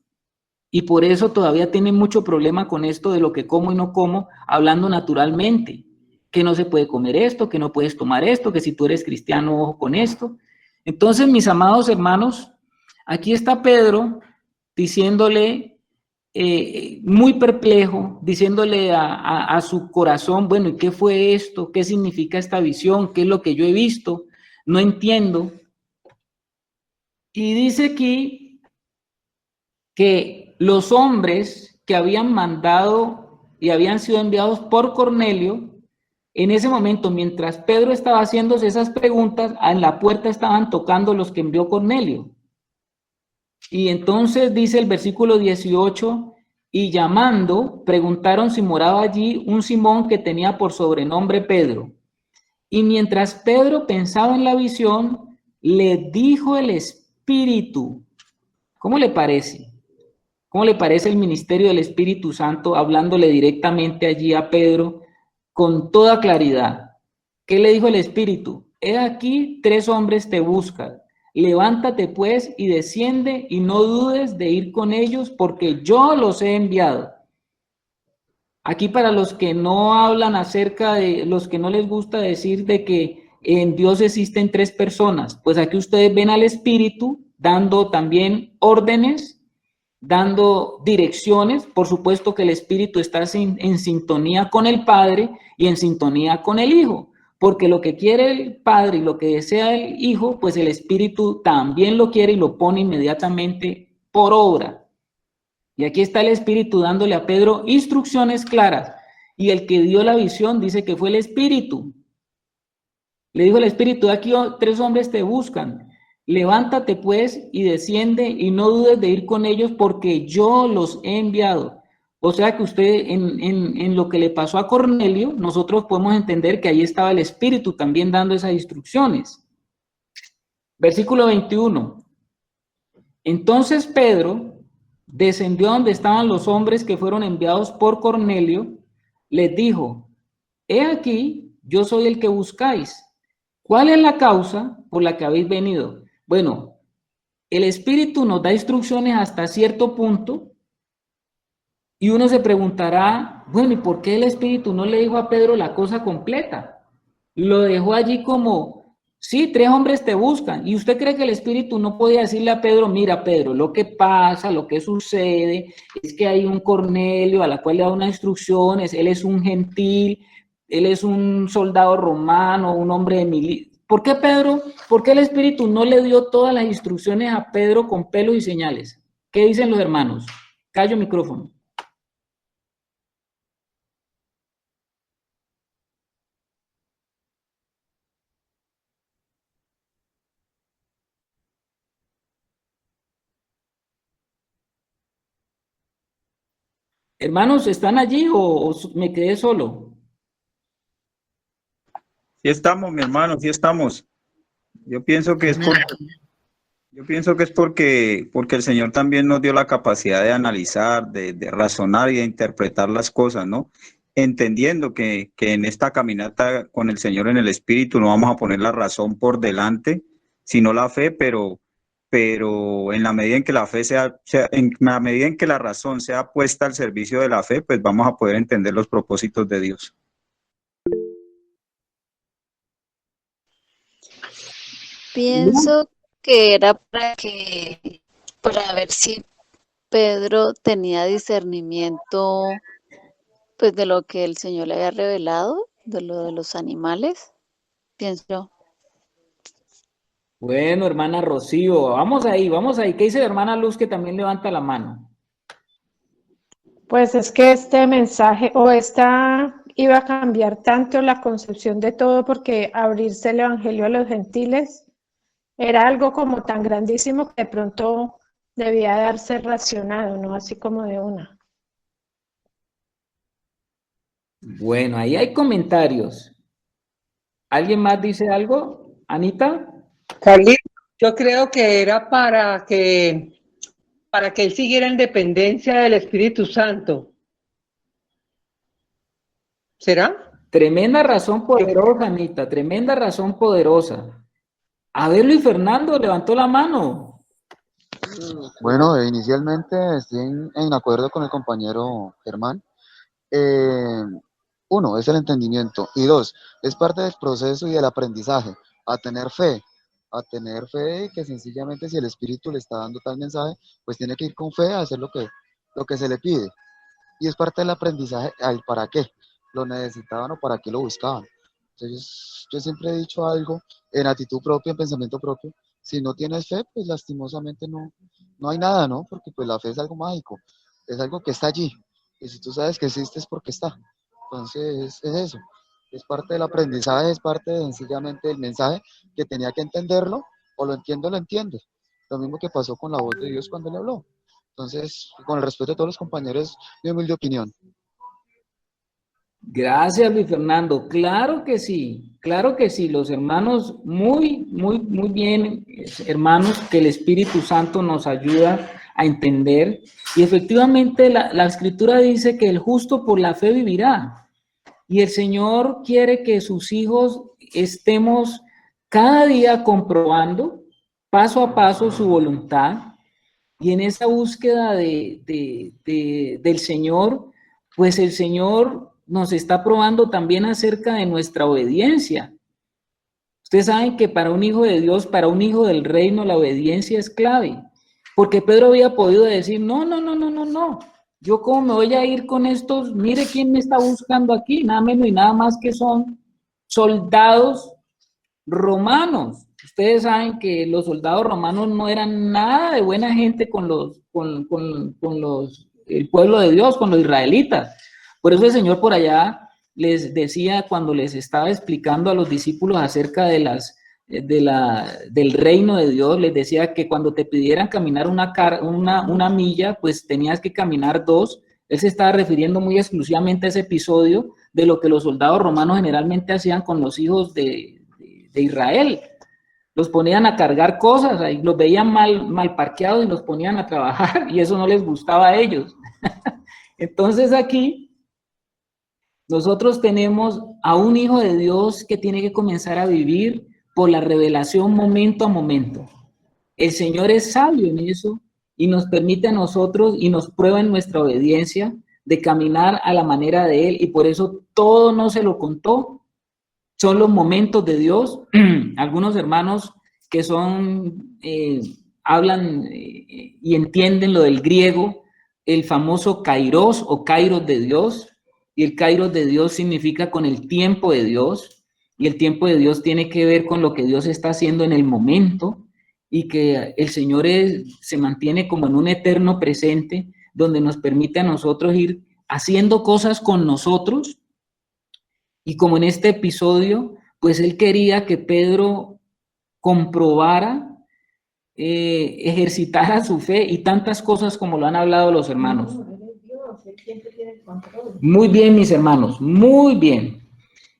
y por eso todavía tienen mucho problema con esto de lo que como y no como, hablando naturalmente, que no se puede comer esto, que no puedes tomar esto, que si tú eres cristiano, ojo con esto. Entonces, mis amados hermanos, aquí está Pedro diciéndole, muy perplejo, diciéndole a su corazón, bueno, ¿y qué fue esto? ¿Qué significa esta visión? ¿Qué es lo que yo he visto? No entiendo. Y dice aquí que los hombres que habían mandado y habían sido enviados por Cornelio, en ese momento, mientras Pedro estaba haciéndose esas preguntas, en la puerta estaban tocando los que envió Cornelio. Y entonces dice el versículo 18, y llamando, preguntaron si moraba allí un Simón que tenía por sobrenombre Pedro. Y mientras Pedro pensaba en la visión, le dijo el Espíritu. ¿Cómo le parece? ¿Cómo le parece el ministerio del Espíritu Santo hablándole directamente allí a Pedro con toda claridad? ¿Qué le dijo el Espíritu? He aquí 3 hombres te buscan. Levántate pues y desciende y no dudes de ir con ellos porque yo los he enviado. Aquí para los que no hablan acerca de, los que no les gusta decir de que en Dios existen 3 personas, pues aquí ustedes ven al Espíritu dando también órdenes, dando direcciones. Por supuesto que el Espíritu está en sintonía con el Padre y en sintonía con el Hijo, porque lo que quiere el Padre y lo que desea el Hijo, pues el Espíritu también lo quiere y lo pone inmediatamente por obra. Y aquí está el Espíritu dándole a Pedro instrucciones claras, y el que dio la visión dice que fue el Espíritu. Le dijo el Espíritu, aquí 3 hombres te buscan. Levántate pues y desciende y no dudes de ir con ellos porque yo los he enviado. O sea que usted en lo que le pasó a Cornelio, nosotros podemos entender que ahí estaba el Espíritu también dando esas instrucciones. Versículo 21. Entonces Pedro descendió a donde estaban los hombres que fueron enviados por Cornelio, les dijo, he aquí, yo soy el que buscáis. ¿Cuál es la causa por la que habéis venido? Bueno, el Espíritu nos da instrucciones hasta cierto punto y uno se preguntará, bueno, ¿y por qué el Espíritu no le dijo a Pedro la cosa completa? Lo dejó allí como, sí, 3 hombres te buscan. ¿Y usted cree que el Espíritu no podía decirle a Pedro, mira, Pedro, lo que pasa, lo que sucede, es que hay un Cornelio a la cual le da unas instrucciones, él es un gentil, él es un soldado romano, un hombre de milicia? ¿Por qué Pedro, por qué el Espíritu no le dio todas las instrucciones a Pedro con pelos y señales? ¿Qué dicen los hermanos? Callo micrófono. Hermanos, ¿están allí o me quedé solo? Sí estamos, mi hermano, sí estamos. Yo pienso que es Amén. porque el Señor también nos dio la capacidad de analizar, de razonar y de interpretar las cosas, ¿no? Entendiendo que en esta caminata con el Señor en el Espíritu no vamos a poner la razón por delante, sino la fe, pero en la medida en que la fe en la medida en que la razón sea puesta al servicio de la fe, pues vamos a poder entender los propósitos de Dios. Pienso que era para ver si Pedro tenía discernimiento, pues de lo que el Señor le había revelado, de lo de los animales, pienso yo. Bueno, hermana Rocío, vamos ahí, vamos ahí. ¿Qué dice la hermana Luz que también levanta la mano? Pues es que este mensaje o esta iba a cambiar tanto la concepción de todo porque abrirse el evangelio a los gentiles era algo como tan grandísimo que de pronto debía darse racionado, ¿no? Así como de una. Bueno, ahí hay comentarios. ¿Alguien más dice algo? ¿Anita? Carlito, yo creo que era para que él siguiera en dependencia del Espíritu Santo. ¿Será? Tremenda razón poderosa, Anita, tremenda razón poderosa. A ver, Luis Fernando levantó la mano. Bueno, inicialmente estoy en acuerdo con el compañero Germán. Uno, es el entendimiento. Y dos, es parte del proceso y del aprendizaje. A tener fe. A tener fe que sencillamente si el Espíritu le está dando tal mensaje, pues tiene que ir con fe a hacer lo que se le pide. Y es parte del aprendizaje al para qué. Lo necesitaban o para qué lo buscaban. Entonces, yo siempre he dicho algo en actitud propia, en pensamiento propio. Si no tienes fe, pues lastimosamente no hay nada, ¿no? Porque pues la fe es algo mágico. Es algo que está allí. Y si tú sabes que existe es porque está. Entonces, es eso. Es parte del aprendizaje, es parte sencillamente del mensaje que tenía que entenderlo, o lo entiendo, lo entiende. Lo mismo que pasó con la voz de Dios cuando le habló. Entonces, con el respeto de todos los compañeros, mi humilde opinión. Gracias, Luis Fernando. Claro que sí. Los hermanos, muy bien, hermanos, que el Espíritu Santo nos ayuda a entender. Y efectivamente la Escritura dice que el justo por la fe vivirá. Y el Señor quiere que sus hijos estemos cada día comprobando paso a paso su voluntad. Y en esa búsqueda del Señor, pues el Señor nos está probando también acerca de nuestra obediencia. Ustedes saben que para un hijo de Dios, para un hijo del reino, la obediencia es clave. Porque Pedro había podido decir, no. Yo cómo me voy a ir con estos, mire quién me está buscando aquí, nada menos y nada más que son soldados romanos. Ustedes saben que los soldados romanos no eran nada de buena gente con el pueblo de Dios, con los israelitas. Por eso el Señor por allá les decía cuando les estaba explicando a los discípulos acerca del reino de Dios, les decía que cuando te pidieran caminar una milla, pues tenías que caminar 2. Él se estaba refiriendo muy exclusivamente a ese episodio de lo que los soldados romanos generalmente hacían con los hijos de Israel. Los ponían a cargar cosas, ahí los veían mal parqueados y los ponían a trabajar y eso no les gustaba a ellos. Entonces aquí nosotros tenemos a un hijo de Dios que tiene que comenzar a vivir por la revelación momento a momento. El Señor es sabio en eso y nos permite a nosotros y nos prueba en nuestra obediencia de caminar a la manera de Él y por eso todo no se lo contó. Son los momentos de Dios. Algunos hermanos que hablan y entienden lo del griego, el famoso kairos o kairos de Dios, y el kairos de Dios significa con el tiempo de Dios, y el tiempo de Dios tiene que ver con lo que Dios está haciendo en el momento, y que el Señor se mantiene como en un eterno presente, donde nos permite a nosotros ir haciendo cosas con nosotros. Y como en este episodio, pues él quería que Pedro comprobara, ejercitara su fe y tantas cosas como lo han hablado los hermanos. Muy bien, mis hermanos, muy bien.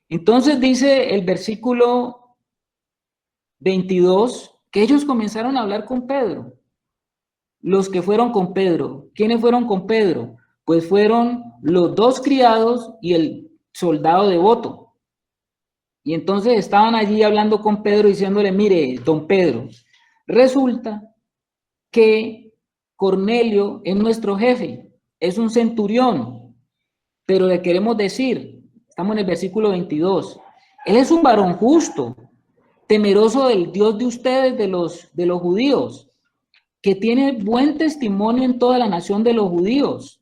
Entonces dice el versículo 22 que ellos comenzaron a hablar con Pedro. Los que fueron con Pedro. ¿Quiénes fueron con Pedro? Pues fueron los 2 criados y el soldado devoto. Y entonces estaban allí hablando con Pedro diciéndole, mire, don Pedro, resulta que Cornelio es nuestro jefe, es un centurión, pero le queremos decir, estamos en el versículo 22, él es un varón justo, temeroso del Dios de ustedes, de los judíos, que tiene buen testimonio en toda la nación de los judíos.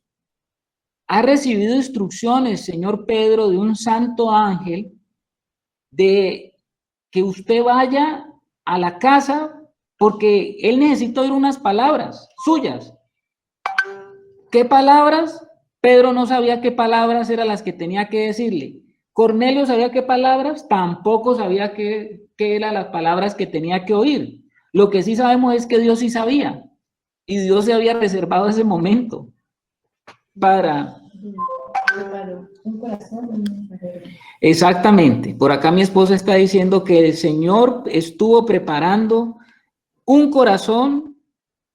Ha recibido instrucciones, señor Pedro, de un santo ángel, de que usted vaya a la casa porque él necesita oír unas palabras suyas. ¿Qué palabras? Pedro no sabía qué palabras eran las que tenía que decirle. Cornelio sabía qué palabras, tampoco sabía qué eran las palabras que tenía que oír. Lo que sí sabemos es que Dios sí sabía y Dios se había reservado ese momento para Exactamente. Por acá mi esposa está diciendo que el Señor estuvo preparando un corazón,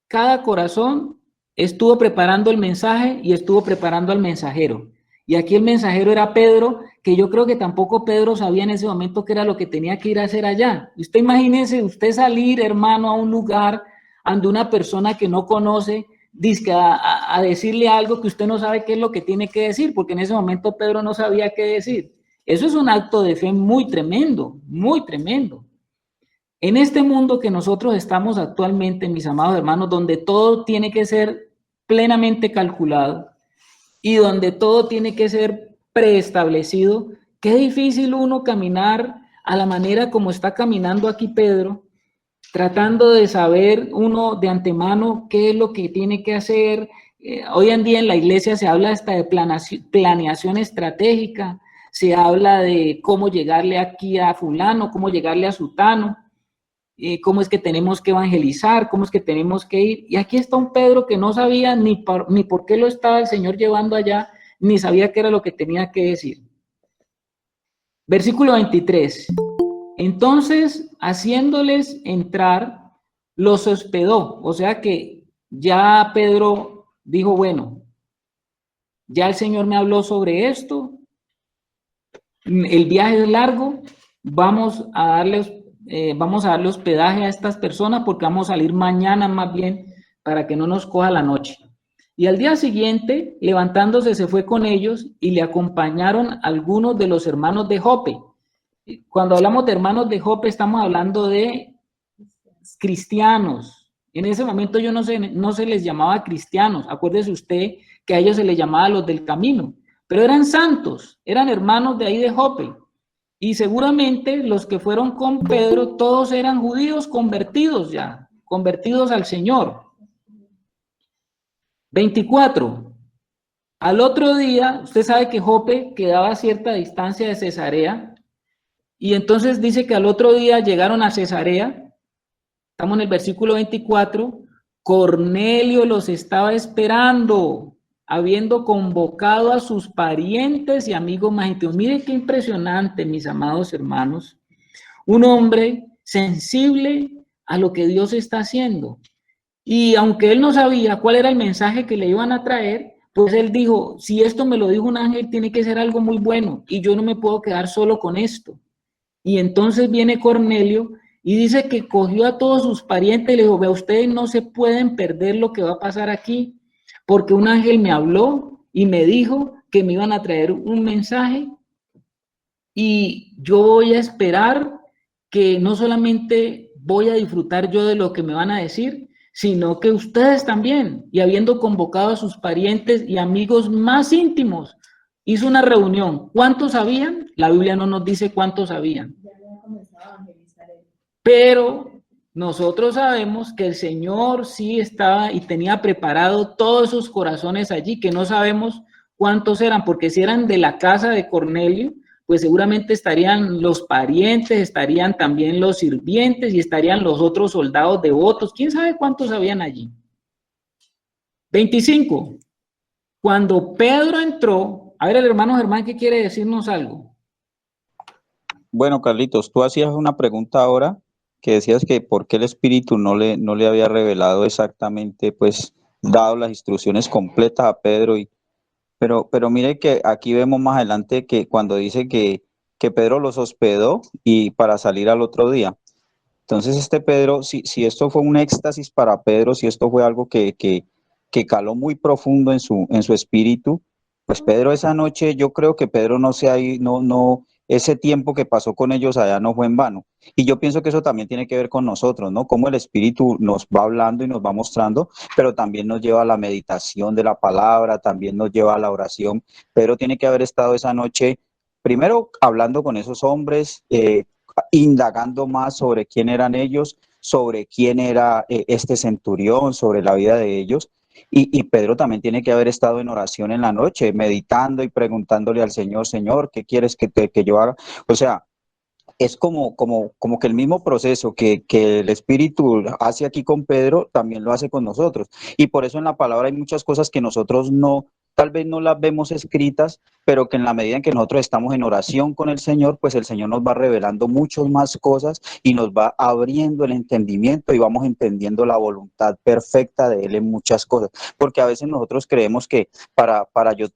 cada corazón estuvo preparando el mensaje y estuvo preparando al mensajero. Y aquí el mensajero era Pedro, que yo creo que tampoco Pedro sabía en ese momento qué era lo que tenía que ir a hacer allá. Usted imagínese, usted salir, hermano, a un lugar ante una persona que no conoce, dizque a decirle algo que usted no sabe qué es lo que tiene que decir, porque en ese momento Pedro no sabía qué decir. Eso es un acto de fe muy tremendo, muy tremendo. En este mundo que nosotros estamos actualmente, mis amados hermanos, donde todo tiene que ser plenamente calculado y donde todo tiene que ser preestablecido, qué difícil uno caminar a la manera como está caminando aquí Pedro, tratando de saber uno de antemano qué es lo que tiene que hacer. Hoy en día en la iglesia se habla hasta de planeación estratégica, se habla de cómo llegarle aquí a fulano, cómo llegarle a sutano, cómo es que tenemos que evangelizar, cómo es que tenemos que ir. Y aquí está un Pedro que no sabía ni por qué lo estaba el Señor llevando allá, ni sabía qué era lo que tenía que decir. Versículo 23. Entonces, haciéndoles entrar, los hospedó. O sea que ya Pedro dijo, bueno, ya el Señor me habló sobre esto, el viaje es largo, vamos a darle hospedaje a estas personas porque vamos a salir mañana más bien para que no nos coja la noche. Y al día siguiente, levantándose, se fue con ellos y le acompañaron algunos de los hermanos de Jope. Cuando hablamos de hermanos de Jope, estamos hablando de cristianos. En ese momento no se les llamaba cristianos. Acuérdese usted que a ellos se les llamaba los del camino, pero eran santos, eran hermanos de ahí de Jope. Y seguramente los que fueron con Pedro, todos eran judíos convertidos ya, convertidos al Señor. 24. Al otro día, usted sabe que Jope quedaba a cierta distancia de Cesarea, y entonces dice que al otro día llegaron a Cesarea. Estamos en el versículo 24. Cornelio los estaba esperando, habiendo convocado a sus parientes y amigos más íntimos. Mire qué impresionante, mis amados hermanos. Un hombre sensible a lo que Dios está haciendo. Y aunque él no sabía cuál era el mensaje que le iban a traer, pues él dijo, si esto me lo dijo un ángel, tiene que ser algo muy bueno y yo no me puedo quedar solo con esto. Y entonces viene Cornelio y dice que cogió a todos sus parientes y le dijo, vea, ustedes no se pueden perder lo que va a pasar aquí, porque un ángel me habló y me dijo que me iban a traer un mensaje y yo voy a esperar que no solamente voy a disfrutar yo de lo que me van a decir, sino que ustedes también, y habiendo convocado a sus parientes y amigos más íntimos, hizo una reunión. ¿Cuántos sabían? La Biblia no nos dice cuántos sabían. Pero nosotros sabemos que el Señor sí estaba y tenía preparado todos esos corazones allí, que no sabemos cuántos eran, porque si eran de la casa de Cornelio, pues seguramente estarían los parientes, estarían también los sirvientes y estarían los otros soldados devotos. ¿Quién sabe cuántos habían allí? 25. Cuando Pedro entró, a ver, el hermano Germán, ¿qué quiere decirnos algo? Bueno, Carlitos, tú hacías una pregunta ahora que decías que por qué el Espíritu no le había revelado exactamente, pues, dado las instrucciones completas a Pedro. Pero mire que aquí vemos más adelante que cuando dice que Pedro los hospedó y para salir al otro día. Entonces este Pedro, si esto fue un éxtasis para Pedro, si esto fue algo que caló muy profundo en su espíritu, pues Pedro esa noche, yo creo que Pedro ese tiempo que pasó con ellos allá no fue en vano. Y yo pienso que eso también tiene que ver con nosotros, ¿no? Cómo el Espíritu nos va hablando y nos va mostrando, pero también nos lleva a la meditación de la palabra, también nos lleva a la oración. Pedro tiene que haber estado esa noche, primero hablando con esos hombres, indagando más sobre quién eran ellos, sobre quién era este centurión, sobre la vida de ellos. Y Pedro también tiene que haber estado en oración en la noche, meditando y preguntándole al Señor, Señor, ¿qué quieres que yo haga? O sea, es como que el mismo proceso que el Espíritu hace aquí con Pedro, también lo hace con nosotros. Y por eso en la palabra hay muchas cosas que nosotros tal tal vez no las vemos escritas, pero que en la medida en que nosotros estamos en oración con el Señor, pues el Señor nos va revelando muchas más cosas y nos va abriendo el entendimiento y vamos entendiendo la voluntad perfecta de Él en muchas cosas. Porque a veces nosotros creemos que para yo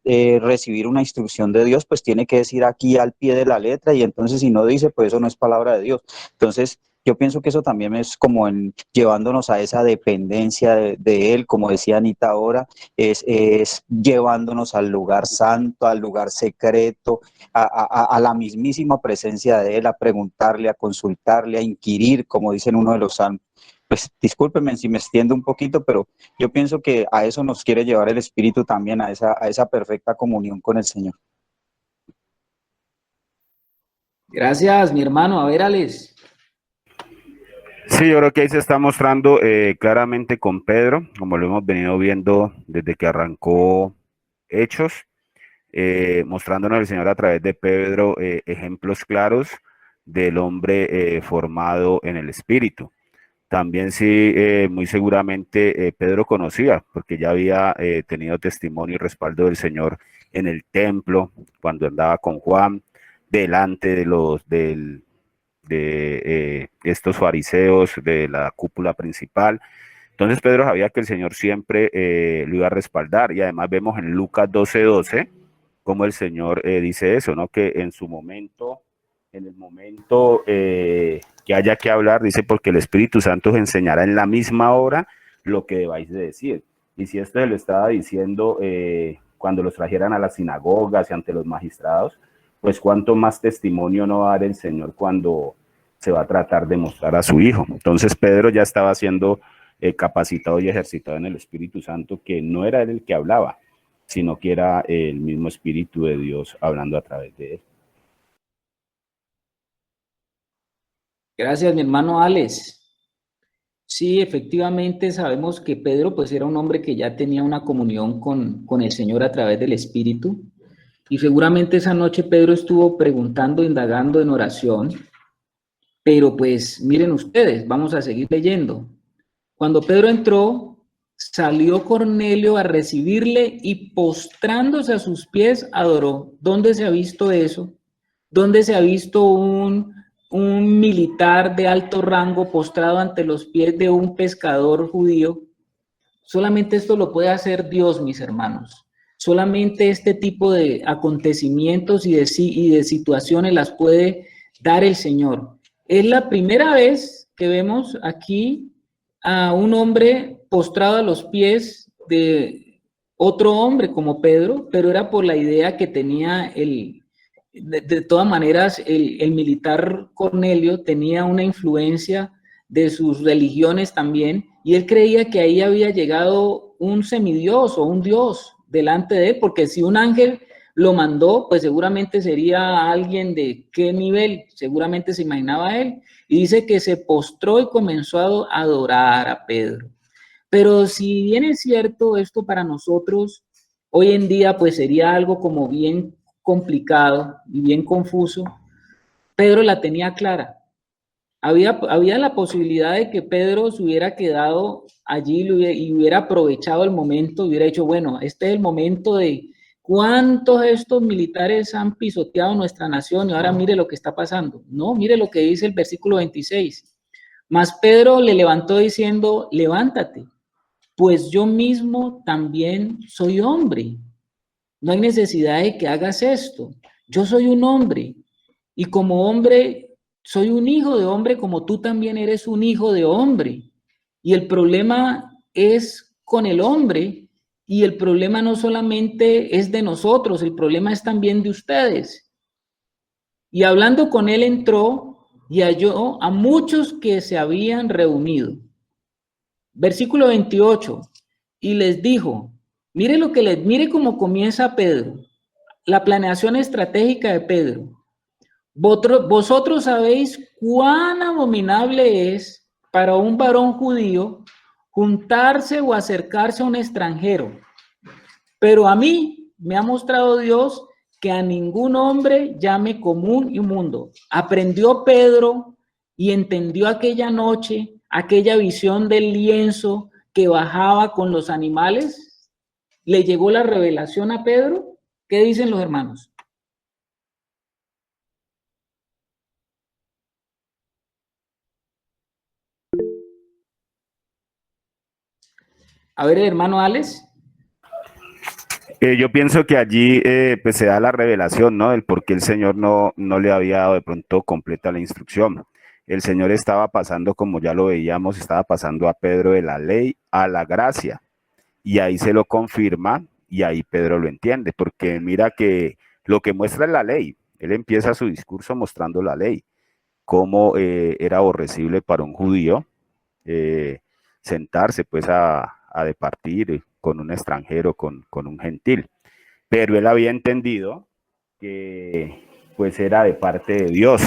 recibir una instrucción de Dios, pues tiene que decir aquí al pie de la letra, y entonces si no dice, pues eso no es palabra de Dios. Entonces, yo pienso que eso también es como llevándonos a esa dependencia de Él, como decía Anita ahora, es llevándonos al lugar santo, al lugar secreto, a la mismísima presencia de Él, a preguntarle, a consultarle, a inquirir, como dicen uno de los salmos. Pues discúlpenme si me extiendo un poquito, pero yo pienso que a eso nos quiere llevar el Espíritu también, a esa perfecta comunión con el Señor. Gracias, mi hermano. A ver, Alex. Sí, yo creo que ahí se está mostrando claramente con Pedro, como lo hemos venido viendo desde que arrancó Hechos, mostrándonos el Señor a través de Pedro ejemplos claros del hombre formado en el Espíritu. También sí, muy seguramente Pedro conocía, porque ya había tenido testimonio y respaldo del Señor en el templo, cuando andaba con Juan, delante de estos fariseos de la cúpula principal. Entonces Pedro sabía que el Señor siempre lo iba a respaldar, y además vemos en Lucas 12:12 cómo el Señor dice eso, ¿no? Que en su momento, en el momento que haya que hablar, dice, porque el Espíritu Santo os enseñará en la misma hora lo que debáis de decir. Y si esto se lo estaba diciendo cuando los trajeran a las sinagogas y ante los magistrados, pues cuánto más testimonio no va a dar el Señor cuando se va a tratar de mostrar a su Hijo. Entonces Pedro ya estaba siendo capacitado y ejercitado en el Espíritu Santo, que no era él el que hablaba, sino que era el mismo Espíritu de Dios hablando a través de él. Gracias, mi hermano Alex. Sí, efectivamente sabemos que Pedro pues era un hombre que ya tenía una comunión con el Señor a través del Espíritu, y seguramente esa noche Pedro estuvo preguntando, indagando en oración, pero pues miren ustedes, vamos a seguir leyendo. Cuando Pedro entró, salió Cornelio a recibirle y postrándose a sus pies adoró. ¿Dónde se ha visto eso? ¿Dónde se ha visto un militar de alto rango postrado ante los pies de un pescador judío? Solamente esto lo puede hacer Dios, mis hermanos. Solamente este tipo de acontecimientos y de situaciones las puede dar el Señor. Es la primera vez que vemos aquí a un hombre postrado a los pies de otro hombre como Pedro, pero era por la idea que tenía de todas maneras, el militar Cornelio tenía una influencia de sus religiones también, y él creía que ahí había llegado un semidios o un dios delante de él, porque si un ángel lo mandó, pues seguramente sería alguien de qué nivel, seguramente se imaginaba él, y dice que se postró y comenzó a adorar a Pedro. Pero si bien es cierto esto para nosotros, hoy en día pues sería algo como bien complicado y bien confuso, Pedro la tenía clara. Había la posibilidad de que Pedro se hubiera quedado allí y hubiera aprovechado el momento, hubiera dicho, bueno, este es el momento de cuántos de estos militares han pisoteado nuestra nación y ahora mire lo que está pasando. No, mire lo que dice el versículo 26. Mas Pedro le levantó diciendo, levántate, pues yo mismo también soy hombre. No hay necesidad de que hagas esto. Yo soy un hombre y como hombre soy un hijo de hombre como tú también eres un hijo de hombre. Y el problema es con el hombre, y el problema no solamente es de nosotros, el problema es también de ustedes. Y hablando con él entró y halló a muchos que se habían reunido. Versículo 28. Y les dijo, mire cómo comienza Pedro, la planeación estratégica de Pedro. Vosotros sabéis cuán abominable es para un varón judío juntarse o acercarse a un extranjero. Pero a mí me ha mostrado Dios que a ningún hombre llame común y mundo. Aprendió Pedro y entendió aquella noche, aquella visión del lienzo que bajaba con los animales. ¿Le llegó la revelación a Pedro? ¿Qué dicen los hermanos? A ver, hermano Alex. Yo pienso que allí pues se da la revelación, ¿no? Del por qué el Señor no le había dado de pronto completa la instrucción. El Señor estaba pasando, como ya lo veíamos, estaba pasando a Pedro de la ley a la gracia. Y ahí se lo confirma y ahí Pedro lo entiende, porque mira que lo que muestra es la ley. Él empieza su discurso mostrando la ley, cómo era aborrecible para un judío sentarse pues a departir con un extranjero, con un gentil. Pero él había entendido que pues era de parte de Dios.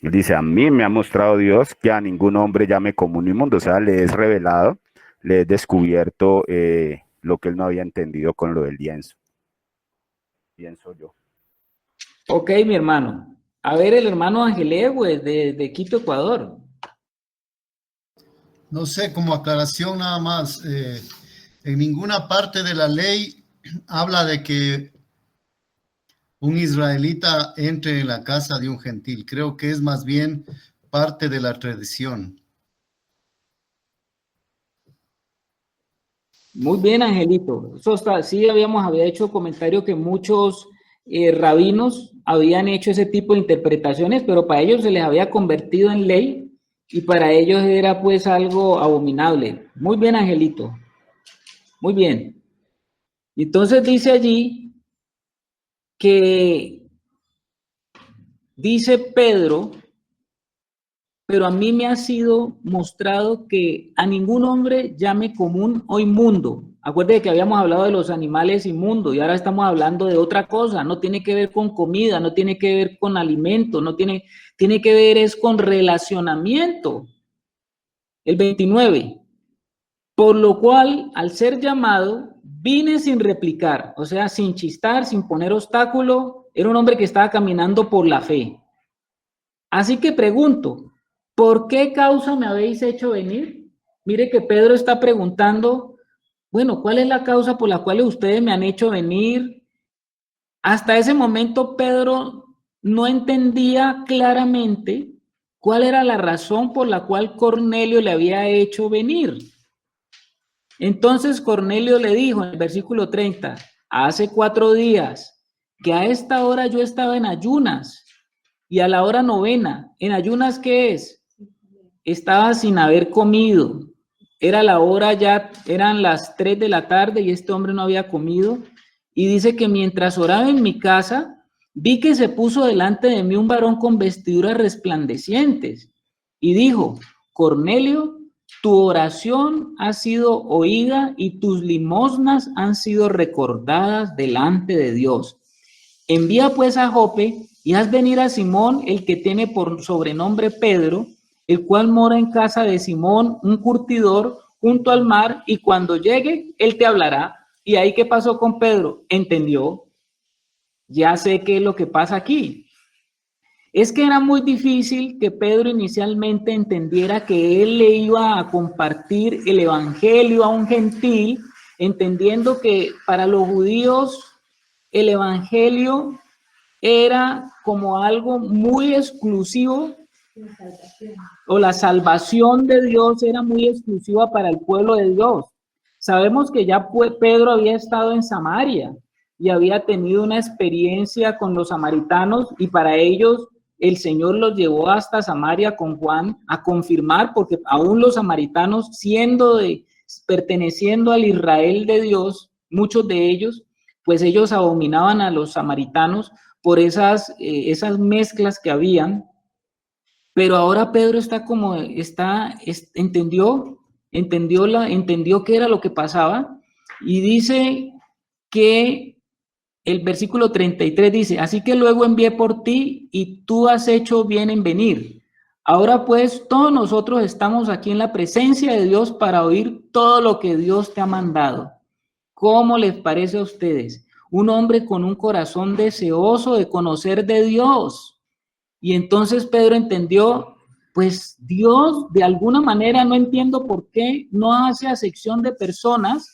Él dice, a mí me ha mostrado Dios que a ningún hombre llame común inmundo, o sea, le es revelado, le es descubierto lo que él no había entendido con lo del lienzo. Pienso yo. Ok, mi hermano. A ver, el hermano Ángel pues, de Quito, Ecuador. No sé, como aclaración nada más, en ninguna parte de la ley habla de que un israelita entre en la casa de un gentil. Creo que es más bien parte de la tradición. Muy bien, Angelito. Eso está, sí había hecho comentario que muchos rabinos habían hecho ese tipo de interpretaciones, pero para ellos se les había convertido en ley y para ellos era pues algo abominable. Muy bien, Angelito. Muy bien. Entonces dice allí que dice Pedro, pero a mí me ha sido mostrado que a ningún hombre llame común o inmundo. Acuérdate que habíamos hablado de los animales inmundos y ahora estamos hablando de otra cosa. No tiene que ver con comida, no tiene que ver con alimento, tiene que ver es con relacionamiento. El 29. Por lo cual, al ser llamado, vine sin replicar, o sea, sin chistar, sin poner obstáculo. Era un hombre que estaba caminando por la fe. Así que pregunto, ¿por qué causa me habéis hecho venir? Mire que Pedro está preguntando, bueno, ¿cuál es la causa por la cual ustedes me han hecho venir? Hasta ese momento Pedro no entendía claramente cuál era la razón por la cual Cornelio le había hecho venir. Entonces Cornelio le dijo en el versículo 30, hace 4 días que a esta hora yo estaba en ayunas y a la hora 9, ¿en ayunas qué es? Estaba sin haber comido. Era la hora ya, eran las 3 de la tarde y este hombre no había comido. Y dice que mientras oraba en mi casa, vi que se puso delante de mí un varón con vestiduras resplandecientes y dijo, Cornelio, tu oración ha sido oída y tus limosnas han sido recordadas delante de Dios. Envía pues a Jope y haz venir a Simón, el que tiene por sobrenombre Pedro, el cual mora en casa de Simón, un curtidor, junto al mar, y cuando llegue, él te hablará. ¿Y ahí qué pasó con Pedro? Entendió. Ya sé qué es lo que pasa aquí. Es que era muy difícil que Pedro inicialmente entendiera que él le iba a compartir el evangelio a un gentil, entendiendo que para los judíos el evangelio era como algo muy exclusivo, o la salvación de Dios era muy exclusiva para el pueblo de Dios. Sabemos que ya Pedro había estado en Samaria y había tenido una experiencia con los samaritanos y para ellos el Señor los llevó hasta Samaria con Juan a confirmar, porque aún los samaritanos, perteneciendo al Israel de Dios, muchos de ellos, pues ellos abominaban a los samaritanos por esas mezclas que habían. Pero ahora Pedro entendió qué era lo que pasaba y dice que el versículo 33 dice, así que luego envié por ti y tú has hecho bien en venir. Ahora pues todos nosotros estamos aquí en la presencia de Dios para oír todo lo que Dios te ha mandado. ¿Cómo les parece a ustedes? Un hombre con un corazón deseoso de conocer de Dios. Y entonces Pedro entendió, pues Dios de alguna manera, no entiendo por qué, no hace acepción de personas,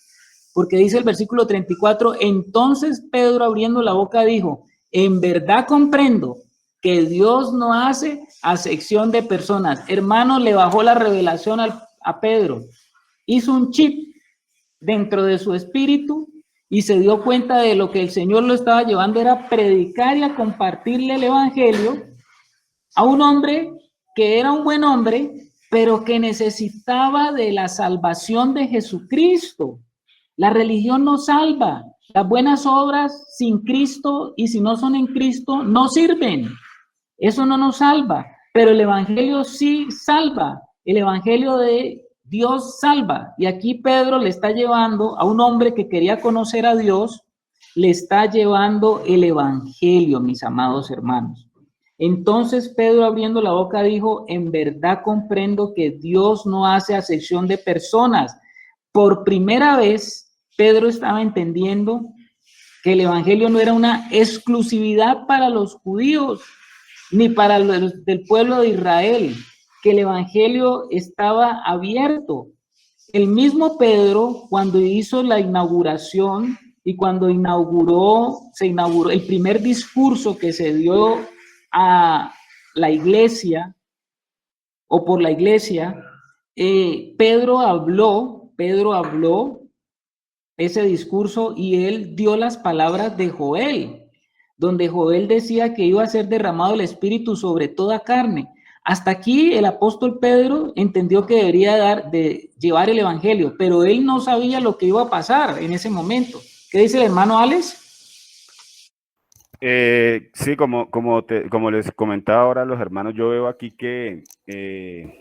porque dice el versículo 34, entonces Pedro abriendo la boca dijo, en verdad comprendo que Dios no hace acepción de personas. Hermano, le bajó la revelación a Pedro, hizo un chip dentro de su espíritu y se dio cuenta de lo que el Señor lo estaba llevando era a predicar y a compartirle el evangelio a un hombre que era un buen hombre, pero que necesitaba de la salvación de Jesucristo. La religión no salva. Las buenas obras sin Cristo y si no son en Cristo no sirven. Eso no nos salva, pero el evangelio sí salva. El evangelio de Dios salva. Y aquí Pedro le está llevando a un hombre que quería conocer a Dios, le está llevando el evangelio, mis amados hermanos. Entonces Pedro abriendo la boca dijo, en verdad comprendo que Dios no hace acepción de personas. Por primera vez, Pedro estaba entendiendo que el evangelio no era una exclusividad para los judíos, ni para los del pueblo de Israel, que el evangelio estaba abierto. El mismo Pedro, cuando hizo la inauguración y cuando se inauguró el primer discurso que se dio a la iglesia o por la iglesia, Pedro habló ese discurso y él dio las palabras de Joel, donde Joel decía que iba a ser derramado el Espíritu sobre toda carne. Hasta aquí el apóstol Pedro entendió que debería llevar el evangelio, pero él no sabía lo que iba a pasar en ese momento. ¿Qué dice el hermano Alex? Sí, como les comentaba ahora a los hermanos, yo veo aquí que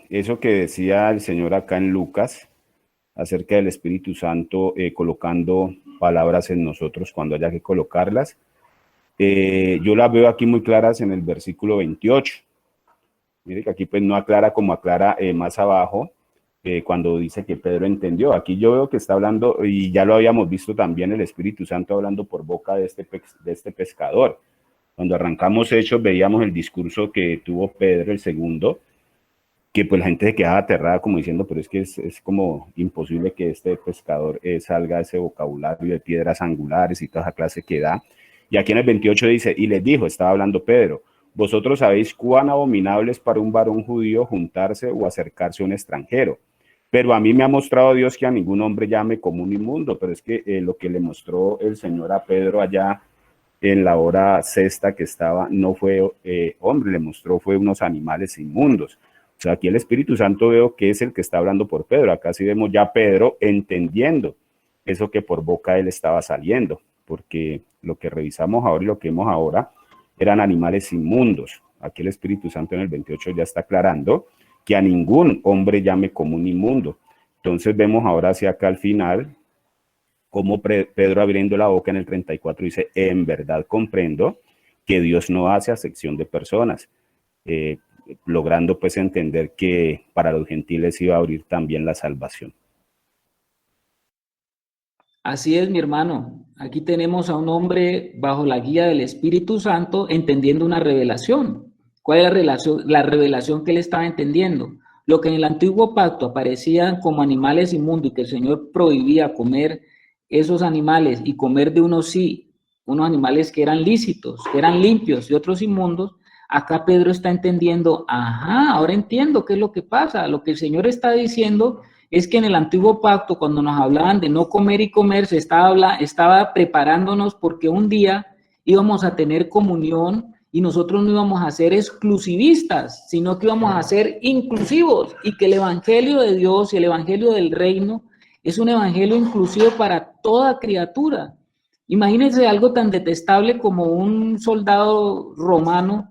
eso que decía el Señor acá en Lucas acerca del Espíritu Santo colocando palabras en nosotros cuando haya que colocarlas, yo las veo aquí muy claras en el versículo 28. Mire que aquí pues no aclara como aclara más abajo cuando dice que Pedro entendió. Aquí yo veo que está hablando, y ya lo habíamos visto también, el Espíritu Santo hablando por boca de este pescador. Cuando arrancamos Hechos veíamos el discurso que tuvo Pedro el segundo, que pues la gente se quedaba aterrada como diciendo, pero es que es como imposible que este pescador salga ese vocabulario de piedras angulares y toda esa clase que da. Y aquí en el 28 dice, y les dijo, estaba hablando Pedro, vosotros sabéis cuán abominable es para un varón judío juntarse o acercarse a un extranjero. Pero a mí me ha mostrado Dios que a ningún hombre llame como un inmundo, pero es que lo que le mostró el Señor a Pedro allá en la hora sexta que estaba, no fue hombre, le mostró fue unos animales inmundos. O sea, aquí el Espíritu Santo veo que es el que está hablando por Pedro. Acá sí vemos ya Pedro entendiendo eso que por boca él estaba saliendo, porque lo que revisamos ahora y lo que vemos ahora eran animales inmundos. Aquí el Espíritu Santo en el 28 ya está aclarando que a ningún hombre llame como un inmundo. Entonces vemos ahora hacia acá al final como Pedro abriendo la boca en el 34 dice, en verdad comprendo que Dios no hace acepción de personas, logrando pues entender que para los gentiles iba a abrir también la salvación. Así es, mi hermano. Aquí tenemos a un hombre bajo la guía del Espíritu Santo entendiendo una revelación. ¿Cuál es la revelación que él estaba entendiendo? Lo que en el antiguo pacto aparecían como animales inmundos y que el Señor prohibía comer esos animales y comer de unos animales que eran lícitos, que eran limpios y otros inmundos. Acá Pedro está entendiendo, ahora entiendo qué es lo que pasa. Lo que el Señor está diciendo es que en el antiguo pacto, cuando nos hablaban de no comer y comer, se estaba preparándonos porque un día íbamos a tener comunión y nosotros no íbamos a ser exclusivistas, sino que íbamos a ser inclusivos y que el evangelio de Dios y el evangelio del reino es un evangelio inclusivo para toda criatura. Imagínense algo tan detestable como un soldado romano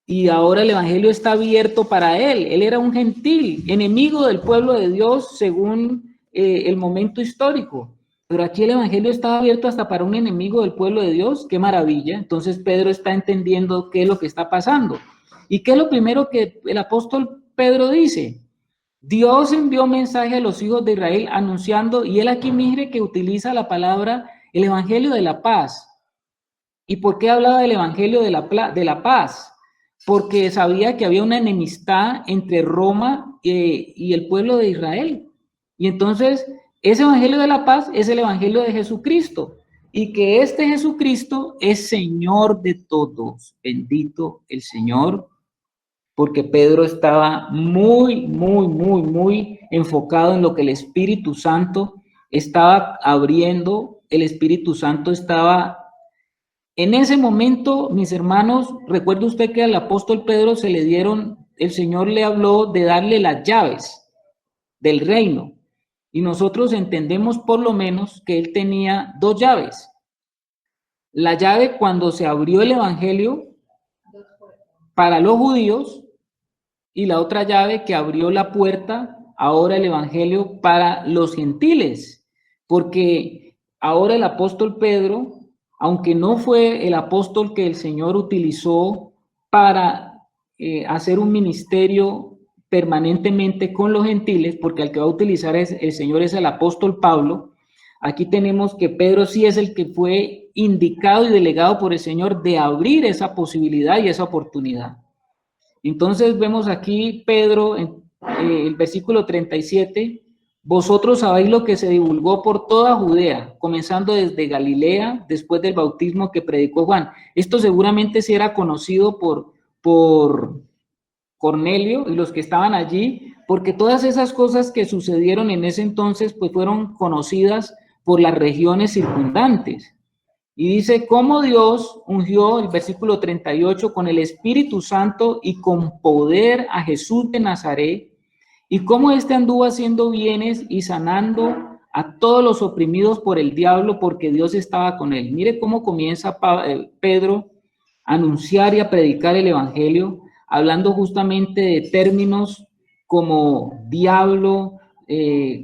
y ahora el evangelio está abierto para él. Él era un gentil, enemigo del pueblo de Dios según el momento histórico. Pero aquí el evangelio está abierto hasta para un enemigo del pueblo de Dios. ¡Qué maravilla! Entonces Pedro está entendiendo qué es lo que está pasando. ¿Y qué es lo primero que el apóstol Pedro dice? Dios envió mensaje a los hijos de Israel anunciando, y él aquí mire que utiliza la palabra, el evangelio de la paz. ¿Y por qué hablaba del evangelio de la paz? Porque sabía que había una enemistad entre Roma y el pueblo de Israel. Y entonces ese evangelio de la paz es el evangelio de Jesucristo, y que este Jesucristo es Señor de todos. Bendito el Señor, porque Pedro estaba muy enfocado en lo que el Espíritu Santo estaba abriendo. El Espíritu Santo estaba en ese momento, mis hermanos. Recuerde usted que al apóstol Pedro se le dieron, el Señor le habló de darle las llaves del reino, y nosotros entendemos por lo menos que él tenía dos llaves. La llave cuando se abrió el evangelio para los judíos, y la otra llave que abrió la puerta ahora el evangelio para los gentiles, porque ahora el apóstol Pedro, aunque no fue el apóstol que el Señor utilizó para hacer un ministerio permanentemente con los gentiles, porque al que va a utilizar el Señor es el apóstol Pablo, aquí tenemos que Pedro sí es el que fue indicado y delegado por el Señor de abrir esa posibilidad y esa oportunidad. Entonces vemos aquí Pedro en el versículo 37, vosotros sabéis lo que se divulgó por toda Judea, comenzando desde Galilea, después del bautismo que predicó Juan. Esto seguramente sí era conocido por Cornelio y los que estaban allí, porque todas esas cosas que sucedieron en ese entonces pues fueron conocidas por las regiones circundantes. Y dice, cómo Dios ungió, el versículo 38, con el Espíritu Santo y con poder a Jesús de Nazaret, y cómo éste anduvo haciendo bienes y sanando a todos los oprimidos por el diablo, porque Dios estaba con él. Mire cómo comienza Pedro a anunciar y a predicar el evangelio, hablando justamente de términos como diablo,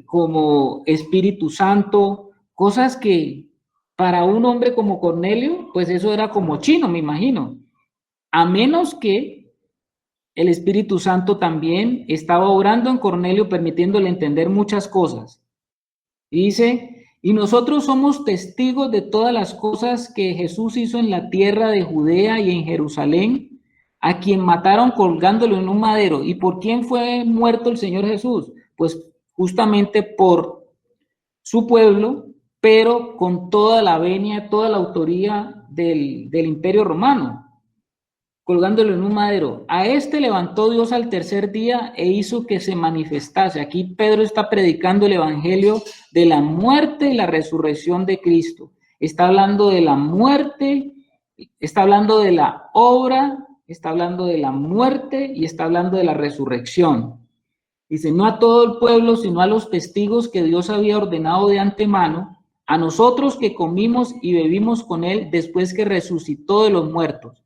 como Espíritu Santo, cosas que para un hombre como Cornelio, pues eso era como chino, me imagino, a menos que el Espíritu Santo también estaba obrando en Cornelio, permitiéndole entender muchas cosas. Y dice, y nosotros somos testigos de todas las cosas que Jesús hizo en la tierra de Judea y en Jerusalén, a quien mataron colgándolo en un madero. ¿Y por quién fue muerto el Señor Jesús? Pues justamente por su pueblo, pero con toda la venia, toda la autoría del Imperio Romano, colgándolo en un madero. A este levantó Dios al tercer día e hizo que se manifestase. Aquí Pedro está predicando el evangelio de la muerte y la resurrección de Cristo. Está hablando de la muerte, está hablando de la obra, está hablando de la muerte y está hablando de la resurrección. Dice, no a todo el pueblo, sino a los testigos que Dios había ordenado de antemano, a nosotros que comimos y bebimos con él después que resucitó de los muertos.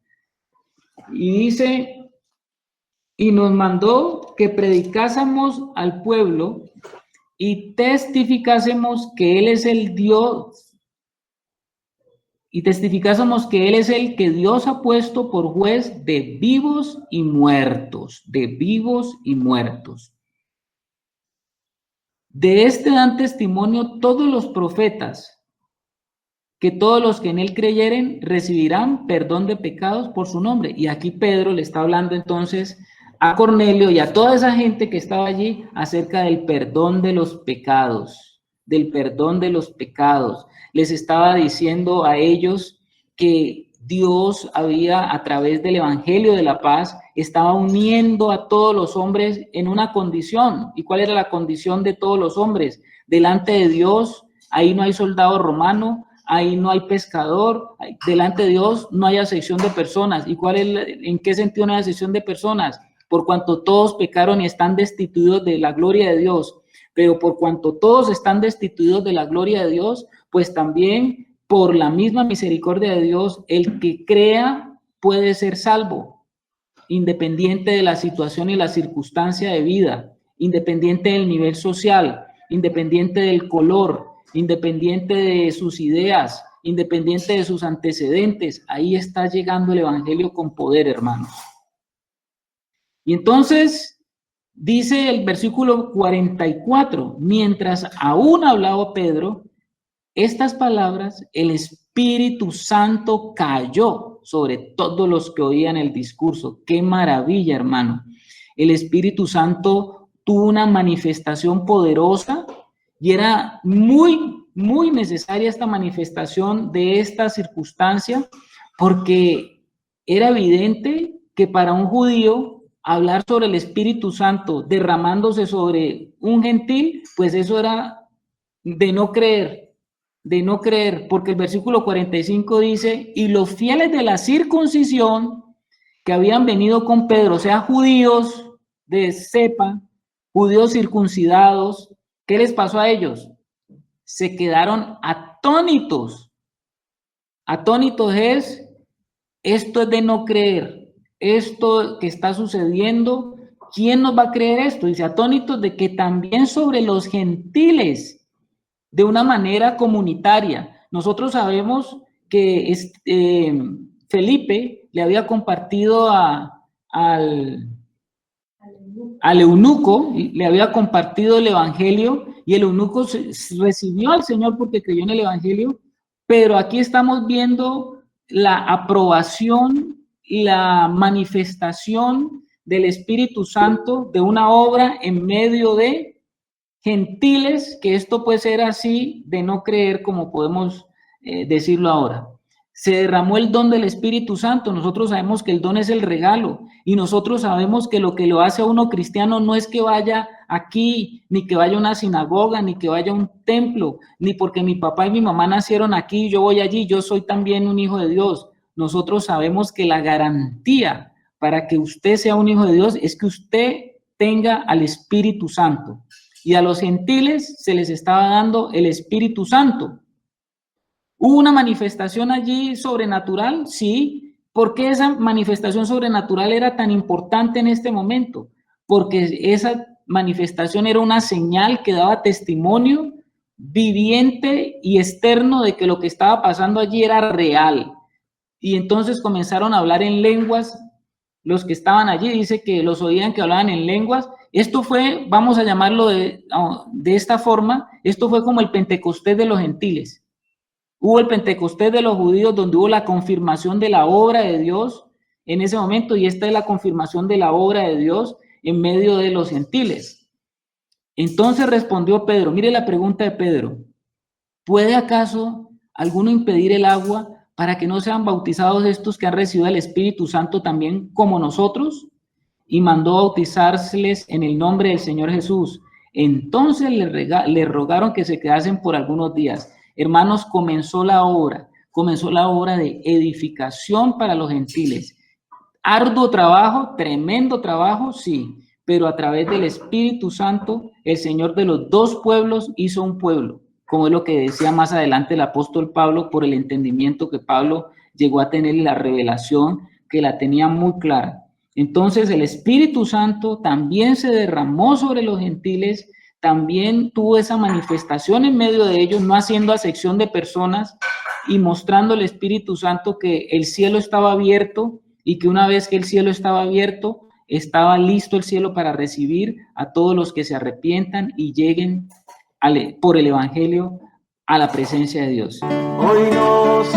Y dice, y nos mandó que predicásemos al pueblo y testificásemos que él es el Dios, y testificásemos que él es el que Dios ha puesto por juez de vivos y muertos, de vivos y muertos. De este dan testimonio todos los profetas, que todos los que en él creyeren recibirán perdón de pecados por su nombre. Y aquí Pedro le está hablando entonces a Cornelio y a toda esa gente que estaba allí acerca del perdón de los pecados, del perdón de los pecados. Les estaba diciendo a ellos que Dios había, a través del evangelio de la paz, estaba uniendo a todos los hombres en una condición. ¿Y cuál era la condición de todos los hombres? Delante de Dios, ahí no hay soldado romano, ahí no hay pescador, delante de Dios no hay acepción de personas. ¿Y en qué sentido no hay acepción de personas? Por cuanto todos pecaron y están destituidos de la gloria de Dios. Pero por cuanto todos están destituidos de la gloria de Dios, pues también por la misma misericordia de Dios, el que crea puede ser salvo, independiente de la situación y la circunstancia de vida, independiente del nivel social, independiente del color, independiente de sus ideas, independiente de sus antecedentes. Ahí está llegando el evangelio con poder, hermanos. Y entonces dice el versículo 44, mientras aún hablaba Pedro estas palabras, el Espíritu Santo cayó sobre todos los que oían el discurso. ¡Qué maravilla, hermano! El Espíritu Santo tuvo una manifestación poderosa Y era muy, muy necesaria esta manifestación de esta circunstancia, porque era evidente que para un judío hablar sobre el Espíritu Santo derramándose sobre un gentil, pues eso era de no creer, porque el versículo 45 dice, y los fieles de la circuncisión que habían venido con Pedro, o sea, judíos de cepa, judíos circuncidados, ¿qué les pasó a ellos? Se quedaron atónitos. Atónitos esto es de no creer, esto que está sucediendo, ¿quién nos va a creer esto? Dice, atónitos de que también sobre los gentiles, de una manera comunitaria. Nosotros sabemos que Felipe le había compartido al eunuco, le había compartido el evangelio, y el eunuco recibió al Señor porque creyó en el evangelio, pero aquí estamos viendo la aprobación y la manifestación del Espíritu Santo de una obra en medio de gentiles, que esto puede ser así de no creer, como podemos decirlo ahora. Se derramó el don del Espíritu Santo. Nosotros sabemos que el don es el regalo, y nosotros sabemos que lo hace a uno cristiano no es que vaya aquí, ni que vaya a una sinagoga, ni que vaya a un templo, ni porque mi papá y mi mamá nacieron aquí, yo voy allí, yo soy también un hijo de Dios. Nosotros sabemos que la garantía para que usted sea un hijo de Dios es que usted tenga al Espíritu Santo. Y a los gentiles se les estaba dando el Espíritu Santo. ¿Hubo una manifestación allí sobrenatural? Sí. ¿Por qué esa manifestación sobrenatural era tan importante en este momento? Porque esa manifestación era una señal que daba testimonio viviente y externo de que lo que estaba pasando allí era real. Y entonces comenzaron a hablar en lenguas. Los que estaban allí, dice que los oían que hablaban en lenguas. Esto fue, vamos a llamarlo de esta forma, esto fue como el Pentecostés de los gentiles. Hubo el Pentecostés de los judíos, donde hubo la confirmación de la obra de Dios en ese momento, y esta es la confirmación de la obra de Dios en medio de los gentiles. Entonces respondió Pedro, mire la pregunta de Pedro, ¿puede acaso alguno impedir el agua para que no sean bautizados estos que han recibido el Espíritu Santo también como nosotros? Y mandó bautizárseles en el nombre del Señor Jesús. Entonces le rogaron que se quedasen por algunos días. Hermanos, comenzó la obra de edificación para los gentiles. Arduo trabajo, tremendo trabajo, sí, pero a través del Espíritu Santo, el Señor de los dos pueblos hizo un pueblo, como es lo que decía más adelante el apóstol Pablo, por el entendimiento que Pablo llegó a tener y la revelación que la tenía muy clara. Entonces el Espíritu Santo también se derramó sobre los gentiles, también tuvo esa manifestación en medio de ellos, no haciendo acepción de personas y mostrando al Espíritu Santo que el cielo estaba abierto, y que una vez que el cielo estaba abierto, estaba listo el cielo para recibir a todos los que se arrepientan y lleguen por el Evangelio a la presencia de Dios. Hoy nos